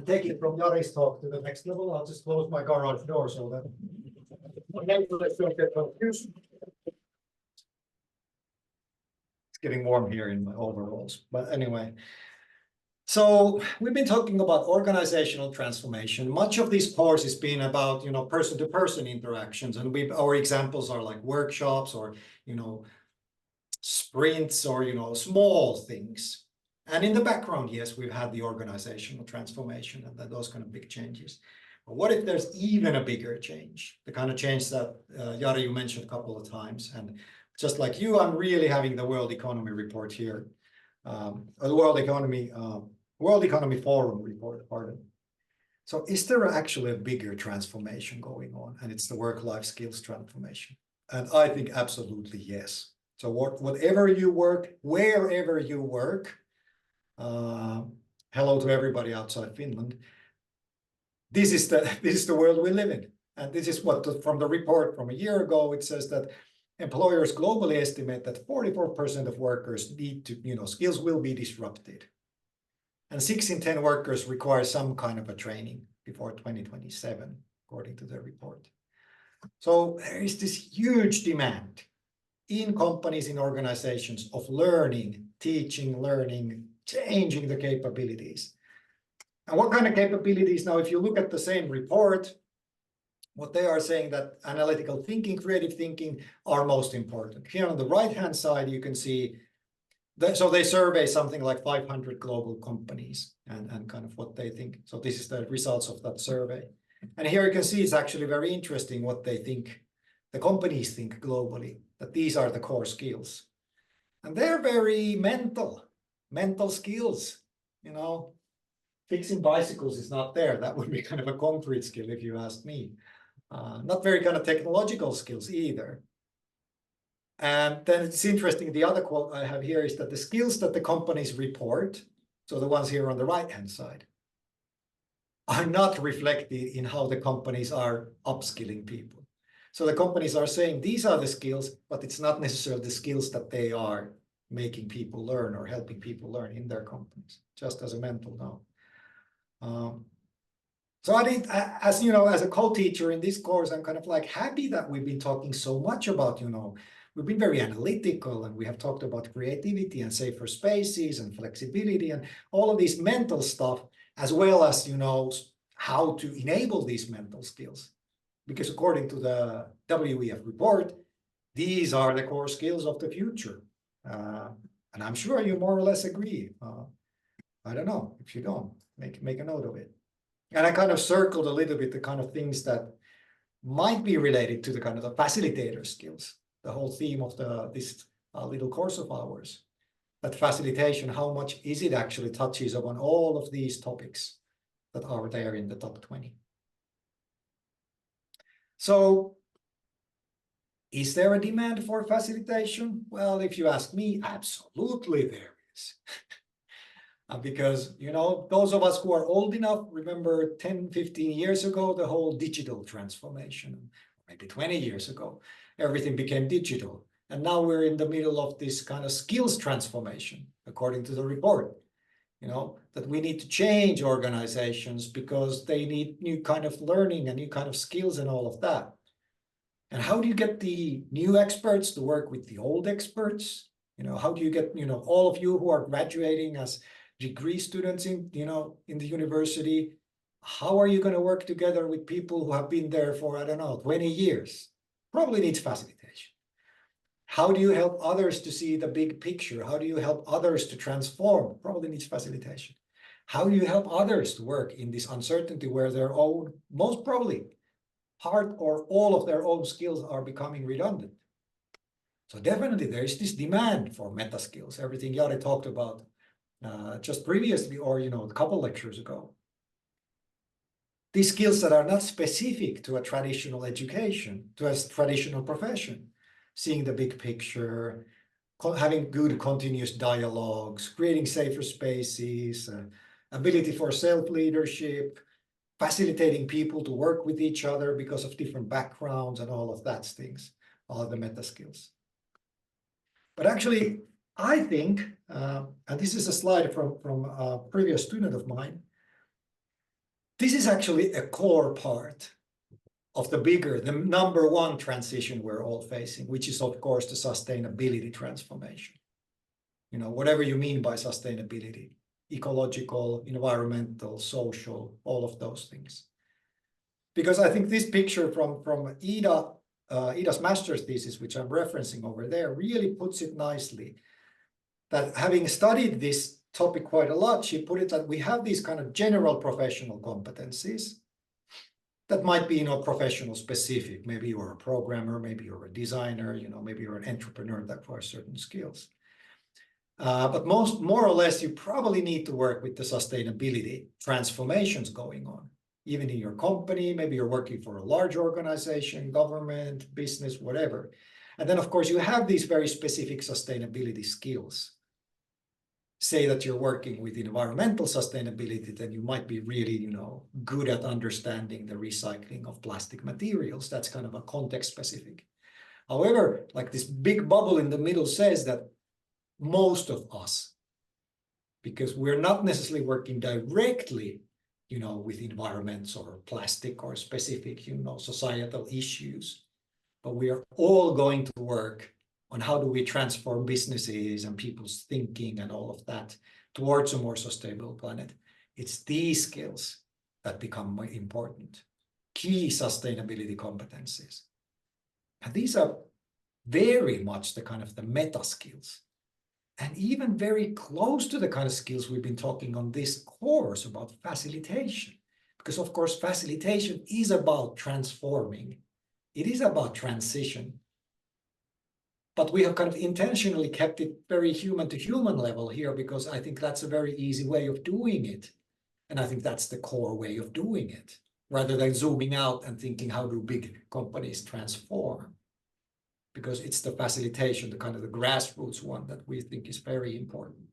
take it from Jari's talk to the next level. I'll just close my garage door so that my neighbors don't get confused. It's getting warm here in my overalls. But anyway. So we've been talking about organizational transformation. Much of this course has been about, person-to-person interactions, and our examples are like workshops or, sprints or, small things. And in the background, yes, we've had the organizational transformation and those kind of big changes. What if there's even a bigger change? The kind of change that Jari, you mentioned a couple of times. And just like you, I'm really having the World Economy report here. The World Economy Forum report, pardon. So is there actually a bigger transformation going on? And it's the work-life skills transformation. And I think absolutely yes. So whatever you work, wherever you work, hello to everybody outside Finland. This is the world we live in. And this is what from the report from a year ago, it says that employers globally estimate that 44% of workers need to, skills will be disrupted. And 6 in 10 workers require some kind of a training before 2027, according to the report. So there is this huge demand in companies, in organizations of learning, teaching, learning, changing the capabilities. And what kind of capabilities? Now, if you look at the same report, what they are saying that analytical thinking, creative thinking are most important. Here on the right-hand side, you can see so they survey something like 500 global companies and kind of what they think. So this is the results of that survey. And here you can see it's actually very interesting what they think, the companies think globally, that these are the core skills. And they're very mental skills, Fixing bicycles is not there. That would be kind of a concrete skill if you ask me. Not very kind of technological skills either. And then it's interesting, the other quote I have here is that the skills that the companies report, so the ones here on the right-hand side, are not reflected in how the companies are upskilling people. So the companies are saying these are the skills, but it's not necessarily the skills that they are making people learn or helping people learn in their companies, just as a mental note. So I think, as a co-teacher in this course, I'm kind of like happy that we've been talking so much about, we've been very analytical and we have talked about creativity and safer spaces and flexibility and all of these mental stuff, as well as, how to enable these mental skills. Because according to the WEF report, these are the core skills of the future. And I'm sure you more or less agree. I don't know if you don't, make a note of it. And I kind of circled a little bit the kind of things that might be related to the kind of the facilitator skills, the whole theme of this little course of ours. That facilitation, how much is it actually touches upon all of these topics that are there in the top 20. So is there a demand for facilitation? Well, if you ask me, absolutely there is. Because, those of us who are old enough, remember 10, 15 years ago, the whole digital transformation, maybe 20 years ago, everything became digital. And now we're in the middle of this kind of skills transformation, according to the report, that we need to change organizations because they need new kind of learning and new kind of skills and all of that. And how do you get the new experts to work with the old experts? How do you get, all of you who are graduating as degree students in the university, how are you going to work together with people who have been there for, 20 years? Probably needs facilitation. How do you help others to see the big picture? How do you help others to transform? Probably needs facilitation. How do you help others to work in this uncertainty where their own, most probably, part or all of their own skills are becoming redundant? So definitely there is this demand for meta skills, everything Jari talked about just previously or, a couple lectures ago. These skills that are not specific to a traditional education, to a traditional profession, seeing the big picture, having good continuous dialogues, creating safer spaces, ability for self-leadership, facilitating people to work with each other because of different backgrounds and all of that things, all of the meta skills. But actually, I think, and this is a slide from a previous student of mine, this is actually a core part of the number one transition we're all facing, which is, of course, the sustainability transformation. Whatever you mean by sustainability, ecological, environmental, social, all of those things. Because I think this picture from Ida's master's thesis, which I'm referencing over there, really puts it nicely. That having studied this topic quite a lot, she put it that we have these kind of general professional competencies. that might be, professional specific. Maybe you're a programmer, maybe you're a designer, maybe you're an entrepreneur that requires certain skills. But more or less, you probably need to work with the sustainability transformations going on, even in your company. Maybe you're working for a large organization, government, business, whatever. And then, of course, you have these very specific sustainability skills. Say that you're working with environmental sustainability, then you might be really, good at understanding the recycling of plastic materials. That's kind of a context specific. However, like this big bubble in the middle says that most of us, because we're not necessarily working directly, with environments or plastic or specific, societal issues, but we are all going to work on how do we transform businesses and people's thinking and all of that towards a more sustainable planet. It's these skills that become more important, key sustainability competencies. And these are very much the kind of the meta skills, and even very close to the kind of skills we've been talking on this course about facilitation. Because of course, facilitation is about transforming. It is about transition. But we have kind of intentionally kept it very human to human level here, because I think that's a very easy way of doing it. And I think that's the core way of doing it, rather than zooming out and thinking, how do big companies transform? Because it's the facilitation, the kind of the grassroots one that we think is very important.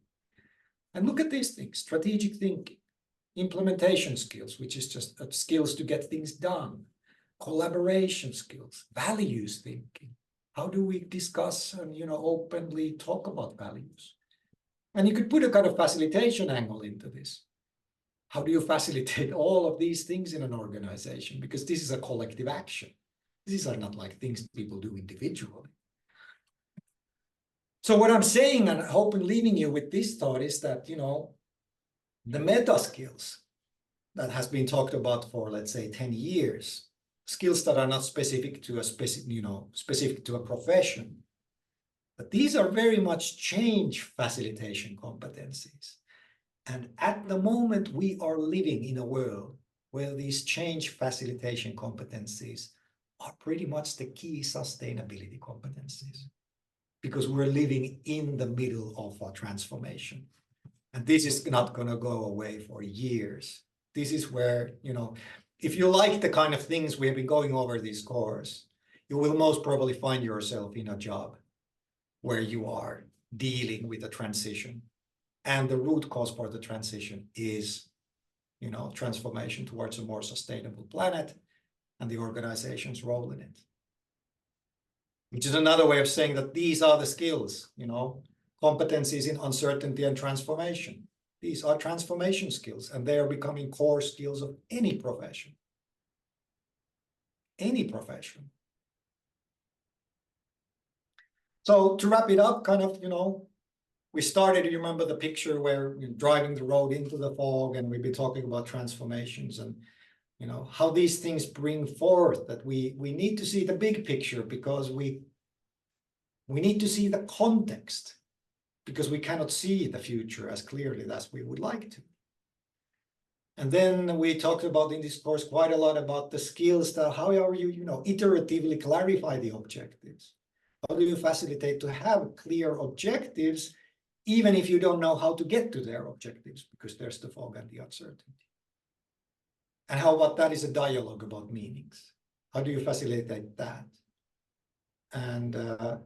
And look at these things: strategic thinking, implementation skills, which is just skills to get things done, collaboration skills, values thinking. How do we discuss and, openly talk about values? And you could put a kind of facilitation angle into this. How do you facilitate all of these things in an organization? Because this is a collective action. These are not like things people do individually. So what I'm saying, and hoping leaving you with this thought, is that, the meta skills that has been talked about for, let's say, 10 years, skills that are not specific to specific to a profession, but these are very much change facilitation competencies. And at the moment, we are living in a world where these change facilitation competencies are pretty much the key sustainability competencies, because we're living in the middle of a transformation. And this is not going to go away for years. This is where, if you like the kind of things we have been going over this course, you will most probably find yourself in a job where you are dealing with a transition. And the root cause for the transition is, transformation towards a more sustainable planet and the organization's role in it. Which is another way of saying that these are the skills, competencies in uncertainty and transformation. These are transformation skills, and they are becoming core skills of any profession. Any profession. So to wrap it up, kind of, we started, you remember the picture where we're driving the road into the fog, and we've been talking about transformations and, how these things bring forth that we need to see the big picture, because we need to see the context, because we cannot see the future as clearly as we would like to. And then we talked about in this course quite a lot about the skills that how are you, iteratively clarify the objectives. How do you facilitate to have clear objectives, even if you don't know how to get to their objectives, because there's the fog and the uncertainty. And how about that is a dialogue about meanings? How do you facilitate that? And the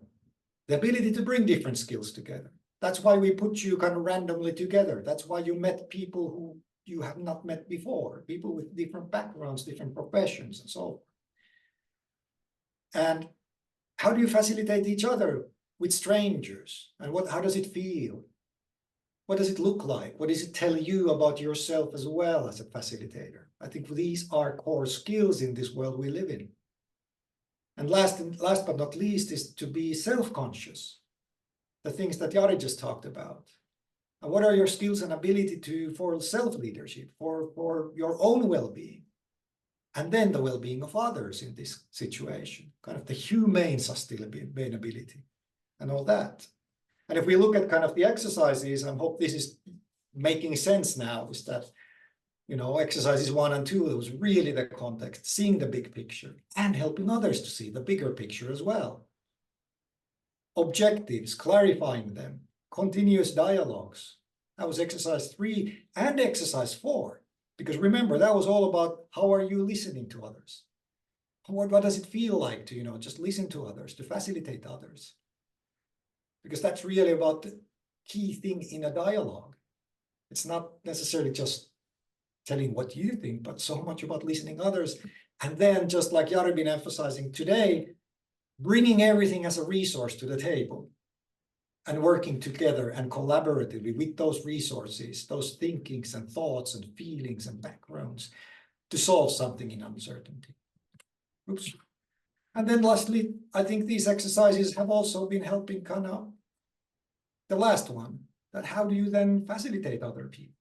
ability to bring different skills together. That's why we put you kind of randomly together. That's why you met people who you have not met before, people with different backgrounds, different professions, and so on. And how do you facilitate each other with strangers? And how does it feel? What does it look like? What does it tell you about yourself as well as a facilitator? I think these are core skills in this world we live in. And last but not least is to be self-conscious. The things that Jari just talked about. And what are your skills and ability for self-leadership, for your own well-being? And then the well-being of others in this situation, kind of the humane sustainability and all that. And if we look at kind of the exercises, I hope this is making sense now, is that exercises 1 and 2, it was really the context, seeing the big picture and helping others to see the bigger picture as well. Objectives, clarifying them, continuous dialogues. That was exercise 3 and exercise 4. Because remember, that was all about how are you listening to others? What does it feel like to, just listen to others, to facilitate others? Because that's really about the key thing in a dialogue. It's not necessarily just telling what you think, but so much about listening others. And then just like Jari been emphasizing today, bringing everything as a resource to the table and working together and collaboratively with those resources, those thinkings and thoughts and feelings and backgrounds to solve something in uncertainty. Oops. And then lastly, I think these exercises have also been helping kind of the last one, that how do you then facilitate other people?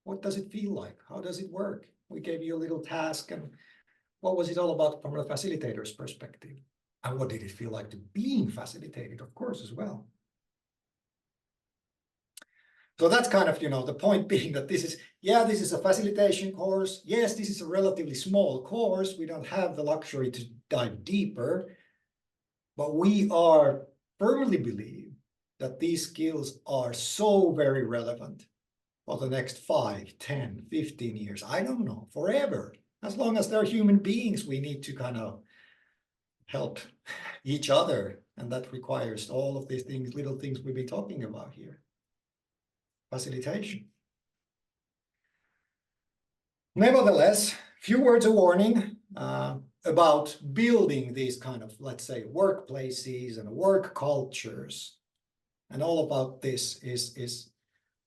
What does it feel like? How does it work? We gave you a little task, and what was it all about from a facilitator's perspective? And what did it feel like to being facilitated, of course, as well? So that's kind of, the point being that this is a facilitation course. Yes, this is a relatively small course. We don't have the luxury to dive deeper, but we are firmly believe that these skills are so very relevant for the next 5, 10, 15 years. I don't know, forever. As long as they're human beings, we need to kind of help each other. And that requires all of these things, little things we've been talking about here. Facilitation. Nevertheless, few words of warning about building these kind of, let's say, workplaces and work cultures. And all about this is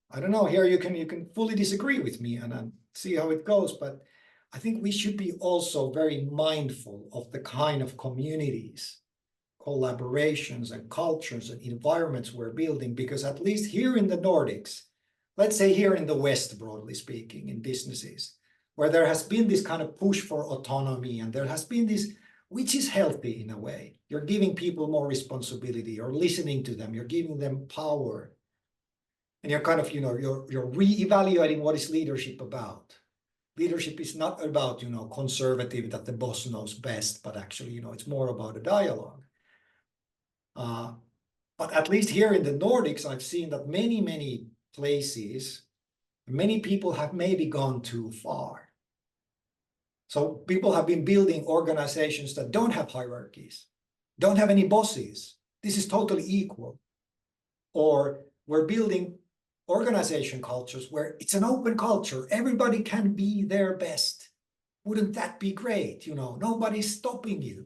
I don't know, here you can fully disagree with me and see how it goes, but I think we should be also very mindful of the kind of communities, collaborations and cultures and environments we're building, because at least here in the Nordics, let's say here in the West, broadly speaking, in businesses, where there has been this kind of push for autonomy, and there has been this, which is healthy in a way. You're giving people more responsibility, you're listening to them, you're giving them power. And you're kind of, you're re-evaluating what is leadership about. Leadership is not about, conservative, that the boss knows best, but actually, it's more about a dialogue. But at least here in the Nordics, I've seen that many places, many people have maybe gone too far. So people have been building organizations that don't have hierarchies, don't have any bosses. This is totally equal. Or we're building organization cultures where it's an open culture. Everybody can be their best. Wouldn't that be great? Nobody's stopping you.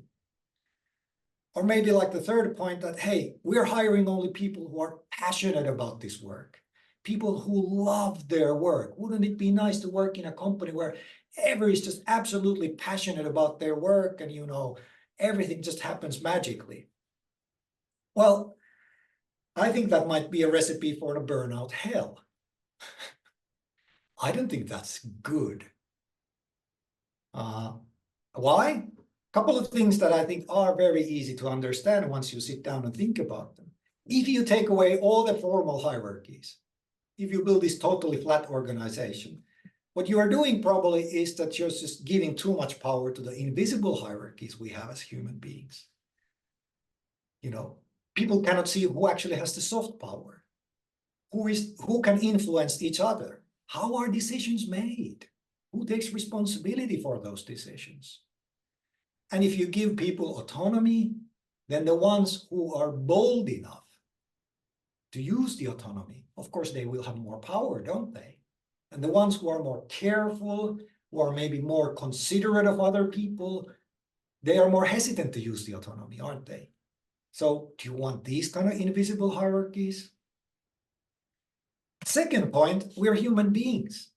Or maybe like the third point that, hey, we're hiring only people who are passionate about this work. People who love their work. Wouldn't it be nice to work in a company where everybody is just absolutely passionate about their work and, everything just happens magically? Well, I think that might be a recipe for a burnout hell. I don't think that's good. Why? A couple of things that I think are very easy to understand once you sit down and think about them. If you take away all the formal hierarchies, if you build this totally flat organization, what you are doing probably is that you're just giving too much power to the invisible hierarchies we have as human beings. People cannot see who actually has the soft power, who can influence each other. How are decisions made? Who takes responsibility for those decisions? And if you give people autonomy, then the ones who are bold enough to use the autonomy, of course, they will have more power, don't they? And the ones who are more careful, who are maybe more considerate of other people, they are more hesitant to use the autonomy, aren't they? So do you want these kind of invisible hierarchies? Second point, we're human beings.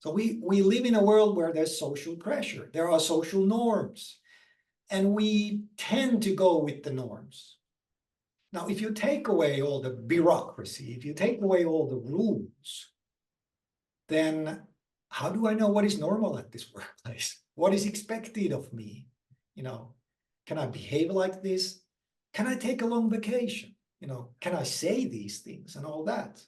So we live in a world where there's social pressure. There are social norms. And we tend to go with the norms. Now, if you take away all the bureaucracy, if you take away all the rules, then how do I know what is normal at this workplace? What is expected of me? Can I behave like this? Can I take a long vacation? Can I say these things and all that?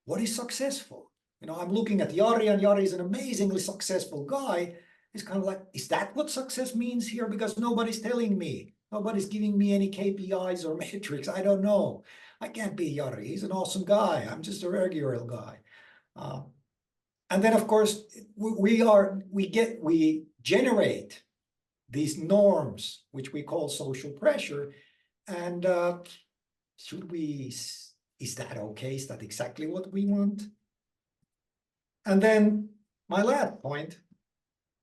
What is successful? You know, I'm looking at Jari, and Jari is an amazingly successful guy. It's kind of like, is that what success means here? Because nobody's telling me. Nobody's giving me any KPIs or metrics. I don't know. I can't be Jari. He's an awesome guy. I'm just a regular guy. And then, of course, we generate these norms, which we call social pressure. And is that okay? Is that exactly what we want? And then my last point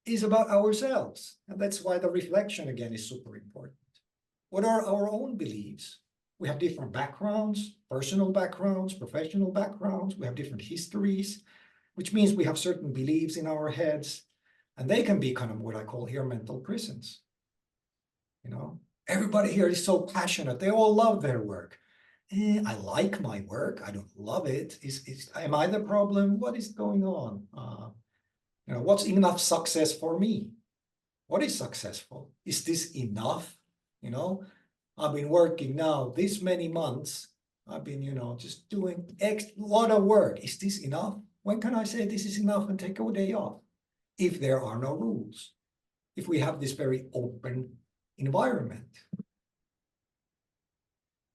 is about ourselves. And that's why the reflection again is super important. What are our own beliefs? We have different backgrounds, personal backgrounds, professional backgrounds. We have different histories, which means we have certain beliefs in our heads, and they can be kind of what I call here mental prisons. You know, everybody here is so passionate. They all love their work. I like my work. I don't love it. Am I the problem? What is going on? You know, what's enough success for me? What is successful? Is this enough? You know, I've been working now this many months. I've been, you know, just doing a lot of work. Is this enough? When can I say this is enough and take a day off? If there are no rules, if we have this very open environment.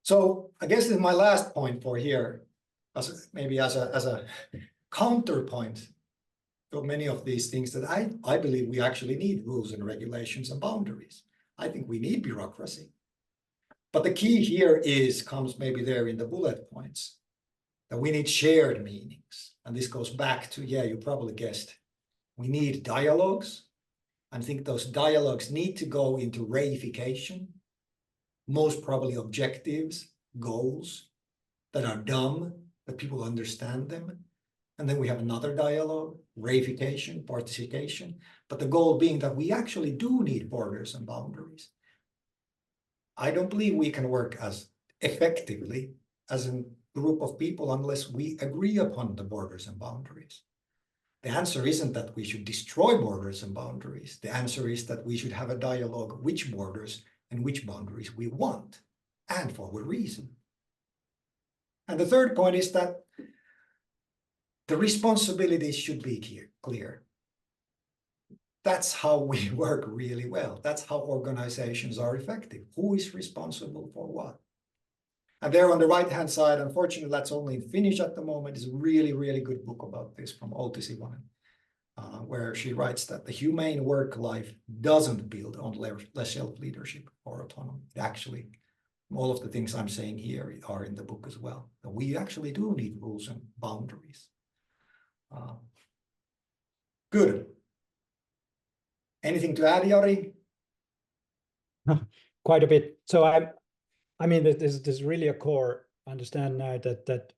So I guess this is my last point for here, maybe as a counterpoint to many of these things that I believe we actually need rules and regulations and boundaries. I think we need bureaucracy. But the key here comes maybe there in the bullet points, that we need shared meanings. And this goes back to, yeah, you probably guessed, we need dialogues. I think those dialogues need to go into reification, most probably objectives, goals that are dumb, that people understand them. And then we have another dialogue, reification, participation, but the goal being that we actually do need borders and boundaries. I don't believe we can work as effectively as a group of people unless we agree upon the borders and boundaries. The answer isn't that we should destroy borders and boundaries. The answer is that we should have a dialogue which borders and which boundaries we want and for what reason. And the third point is that the responsibilities should be clear. That's how we work really well. That's how organizations are effective. Who is responsible for what? And there on the right-hand side, unfortunately, that's only in Finnish at the moment, is a really, really good book about this from Outi Sivonen, where she writes that the humane work life doesn't build on less self-leadership or autonomy. Actually, all of the things I'm saying here are in the book as well. We actually do need rules and boundaries. Good. Anything to add, Jari? Quite a bit. So I mean, there's really a core understand now that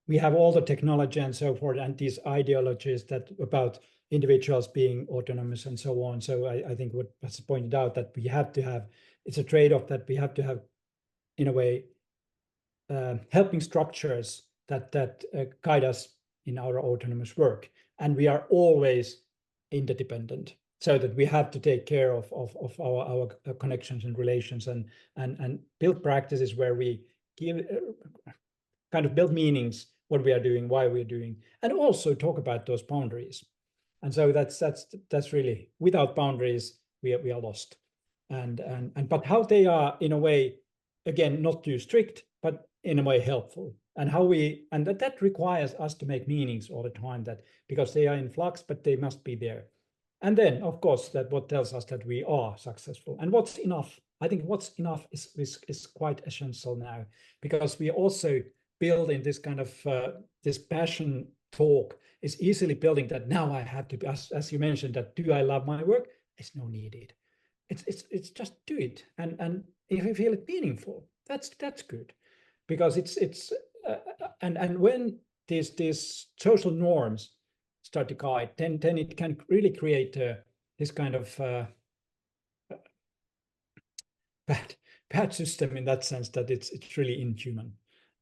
we have all the technology and so forth, and these ideologies that about individuals being autonomous and so on. So I think what was pointed out, that we have to have, it's a trade-off, that we have to have, in a way, helping structures that guide us in our autonomous work. And we are always interdependent, so that we have to take care of our connections and relations and build practices where we give kind of build meanings, what we are doing, why we're doing, and also talk about those boundaries. And so that's really, without boundaries, we are lost. But how they are, in a way, again, not too strict, but in a way helpful. And how that requires us to make meanings all the time, that because they are in flux, but they must be there. And then, of course, that what tells us that we are successful. And what's enough? I think what's enough is quite essential now, because we also build in this kind of this passion talk is easily building that now I have to, as you mentioned, that do I love my work? It's no needed. It's just do it, and if you feel it meaningful, that's good, because it's and when these social norms start to guide, then it can really create this kind of bad system, in that sense that it's really inhuman,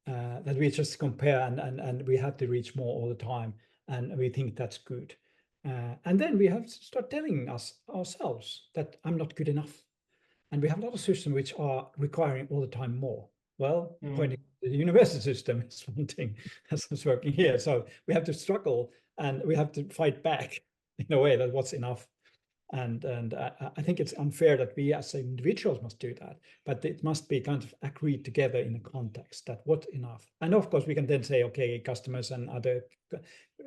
that we just compare and we have to reach more all the time, and we think that's good. And then we have to start telling ourselves that I'm not good enough. And we have a lot of systems which are requiring all the time more. Well, pointing to the university system is one thing that's working here. So we have to struggle and we have to fight back in a way that what's enough. And I think it's unfair that we as individuals must do that, but it must be kind of agreed together in a context that what enough. And of course we can then say, okay, customers and other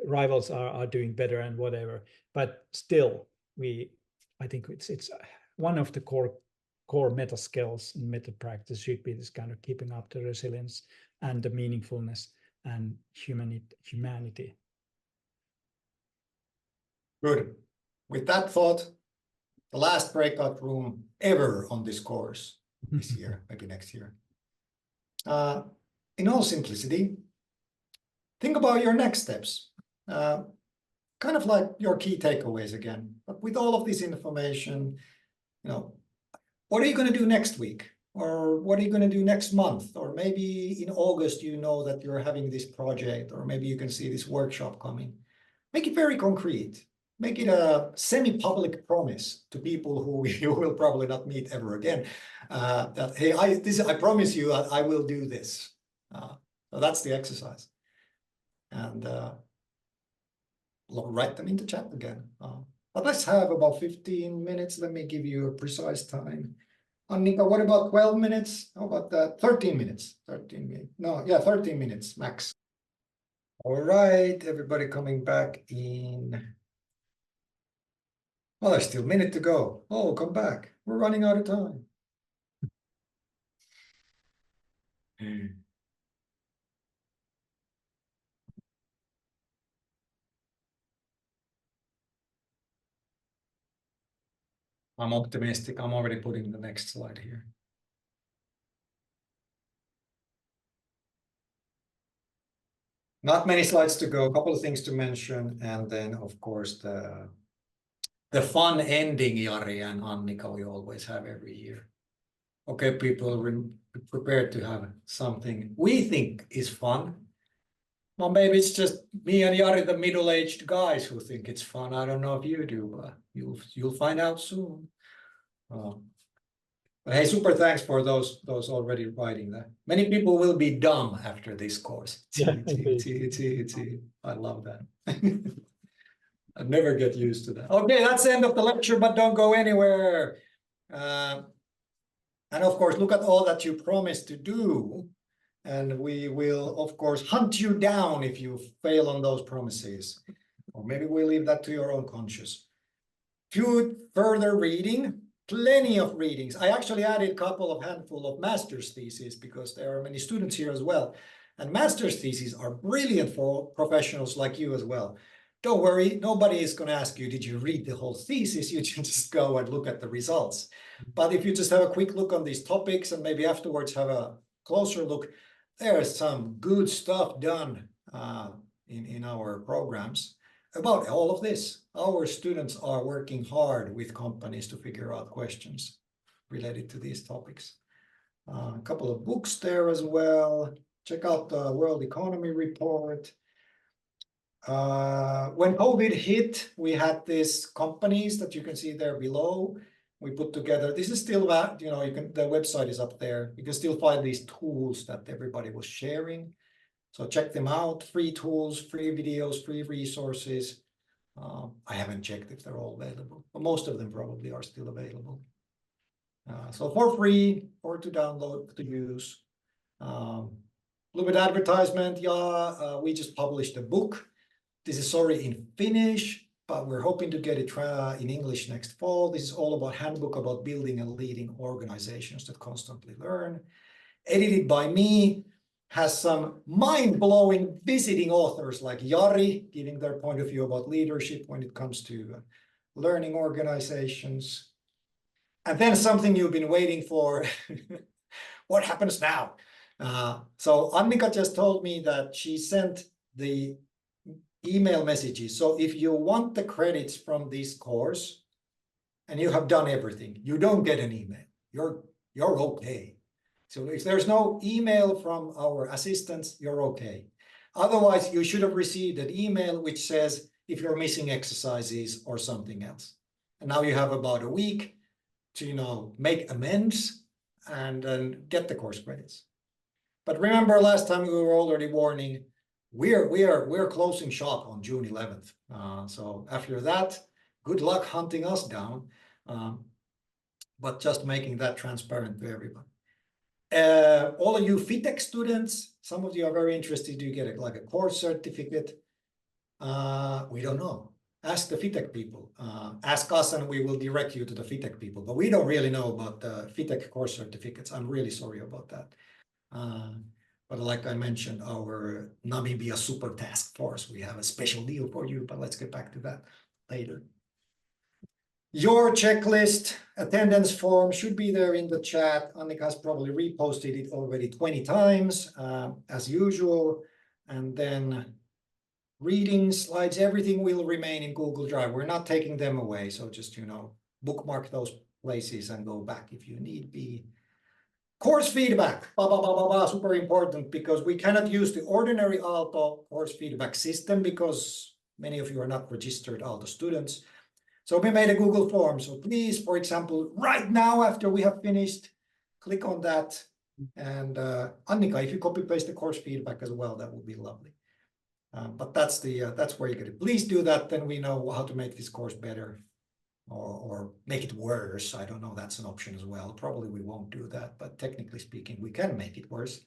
rivals are doing better and whatever, but still I think it's one of the core meta skills in meta practice should be this kind of keeping up the resilience and the meaningfulness and humanity. Good. With that thought, the last breakout room ever on this course this year, maybe next year. In all simplicity, think about your next steps. Kind of like your key takeaways again, but with all of this information, what are you going to do next week? Or what are you going to do next month? Or maybe in August, you know that you're having this project, or maybe you can see this workshop coming. Make it very concrete. Make it a semi-public promise to people who you will probably not meet ever again. That, hey, I promise you I will do this. So that's the exercise. And write them in the chat again. But let's have about 15 minutes. Let me give you a precise time. Annika, what about 12 minutes? How about that? 13 minutes. 13 minutes. No, yeah, 13 minutes max. All right, everybody coming back in. Well, there's still a minute to go. Oh, come back. We're running out of time. I'm optimistic. I'm already putting the next slide here. Not many slides to go, a couple of things to mention, and then, of course, the fun ending, Jari and Annika, we always have every year. Okay, people, prepared to have something we think is fun. Well, maybe it's just me and Jari, the middle-aged guys, who think it's fun. I don't know if you do, but you'll find out soon. But hey, super thanks for those already writing that. Many people will be dumb after this course. I love that. I never get used to that. Okay, that's the end of the lecture, but don't go anywhere. And of course, look at all that you promised to do. And we will, of course, hunt you down if you fail on those promises. Or maybe we'll leave that to your own conscience. Few further reading, plenty of readings. I actually added a couple of handful of master's theses because there are many students here as well. And master's theses are brilliant for professionals like you as well. Don't worry, nobody is going to ask you, did you read the whole thesis? You can just go and look at the results. But if you just have a quick look on these topics and maybe afterwards have a closer look, there's some good stuff done in our programs about all of this. Our students are working hard with companies to figure out questions related to these topics. A couple of books there as well. Check out the World Economy Report. When COVID hit, we had these companies that you can see there below. We put together, this is still that, the website is up there. You can still find these tools that everybody was sharing. So check them out, free tools, free videos, free resources. I haven't checked if they're all available, but most of them probably are still available. So for free or to download, to use. A little bit of advertisement, we just published a book. This is in Finnish, but we're hoping to get it in English next fall. This is all about handbook about building and leading organizations that constantly learn. Edited by me, has some mind-blowing visiting authors like Jari, giving their point of view about leadership when it comes to learning organizations. And then something you've been waiting for. What happens now? So Annika just told me that she sent the email messages. So if you want the credits from this course and you have done everything, you don't get an email. You're okay. So if there's no email from our assistants, you're okay. Otherwise, you should have received an email which says if you're missing exercises or something else. And now you have about a week to make amends and get the course credits. But remember, last time we were already warning, we're closing shop on June 11th. So after that, good luck hunting us down. But just making that transparent to everyone. All of you FITEC students, some of you are very interested. Do you get like a course certificate? We don't know. Ask the FITEC people. Ask us and we will direct you to the FITEC people. But we don't really know about the FITEC course certificates. I'm really sorry about that. But like I mentioned, our Namibia Super Task Force, we have a special deal for you, but let's get back to that later. Your checklist attendance form should be there in the chat. Annika has probably reposted it already 20 times, as usual. And then reading slides, everything will remain in Google Drive. We're not taking them away. So just, bookmark those places and go back if you need be. Course feedback, super important, because we cannot use the ordinary Aalto course feedback system because many of you are not registered Aalto students. So we made a Google form. So please, for example, right now after we have finished, click on that. And Annika, if you copy paste the course feedback as well, that would be lovely. But that's where you get it. Please do that, then we know how to make this course better or make it worse. I don't know, that's an option as well. Probably we won't do that, but technically speaking, we can make it worse.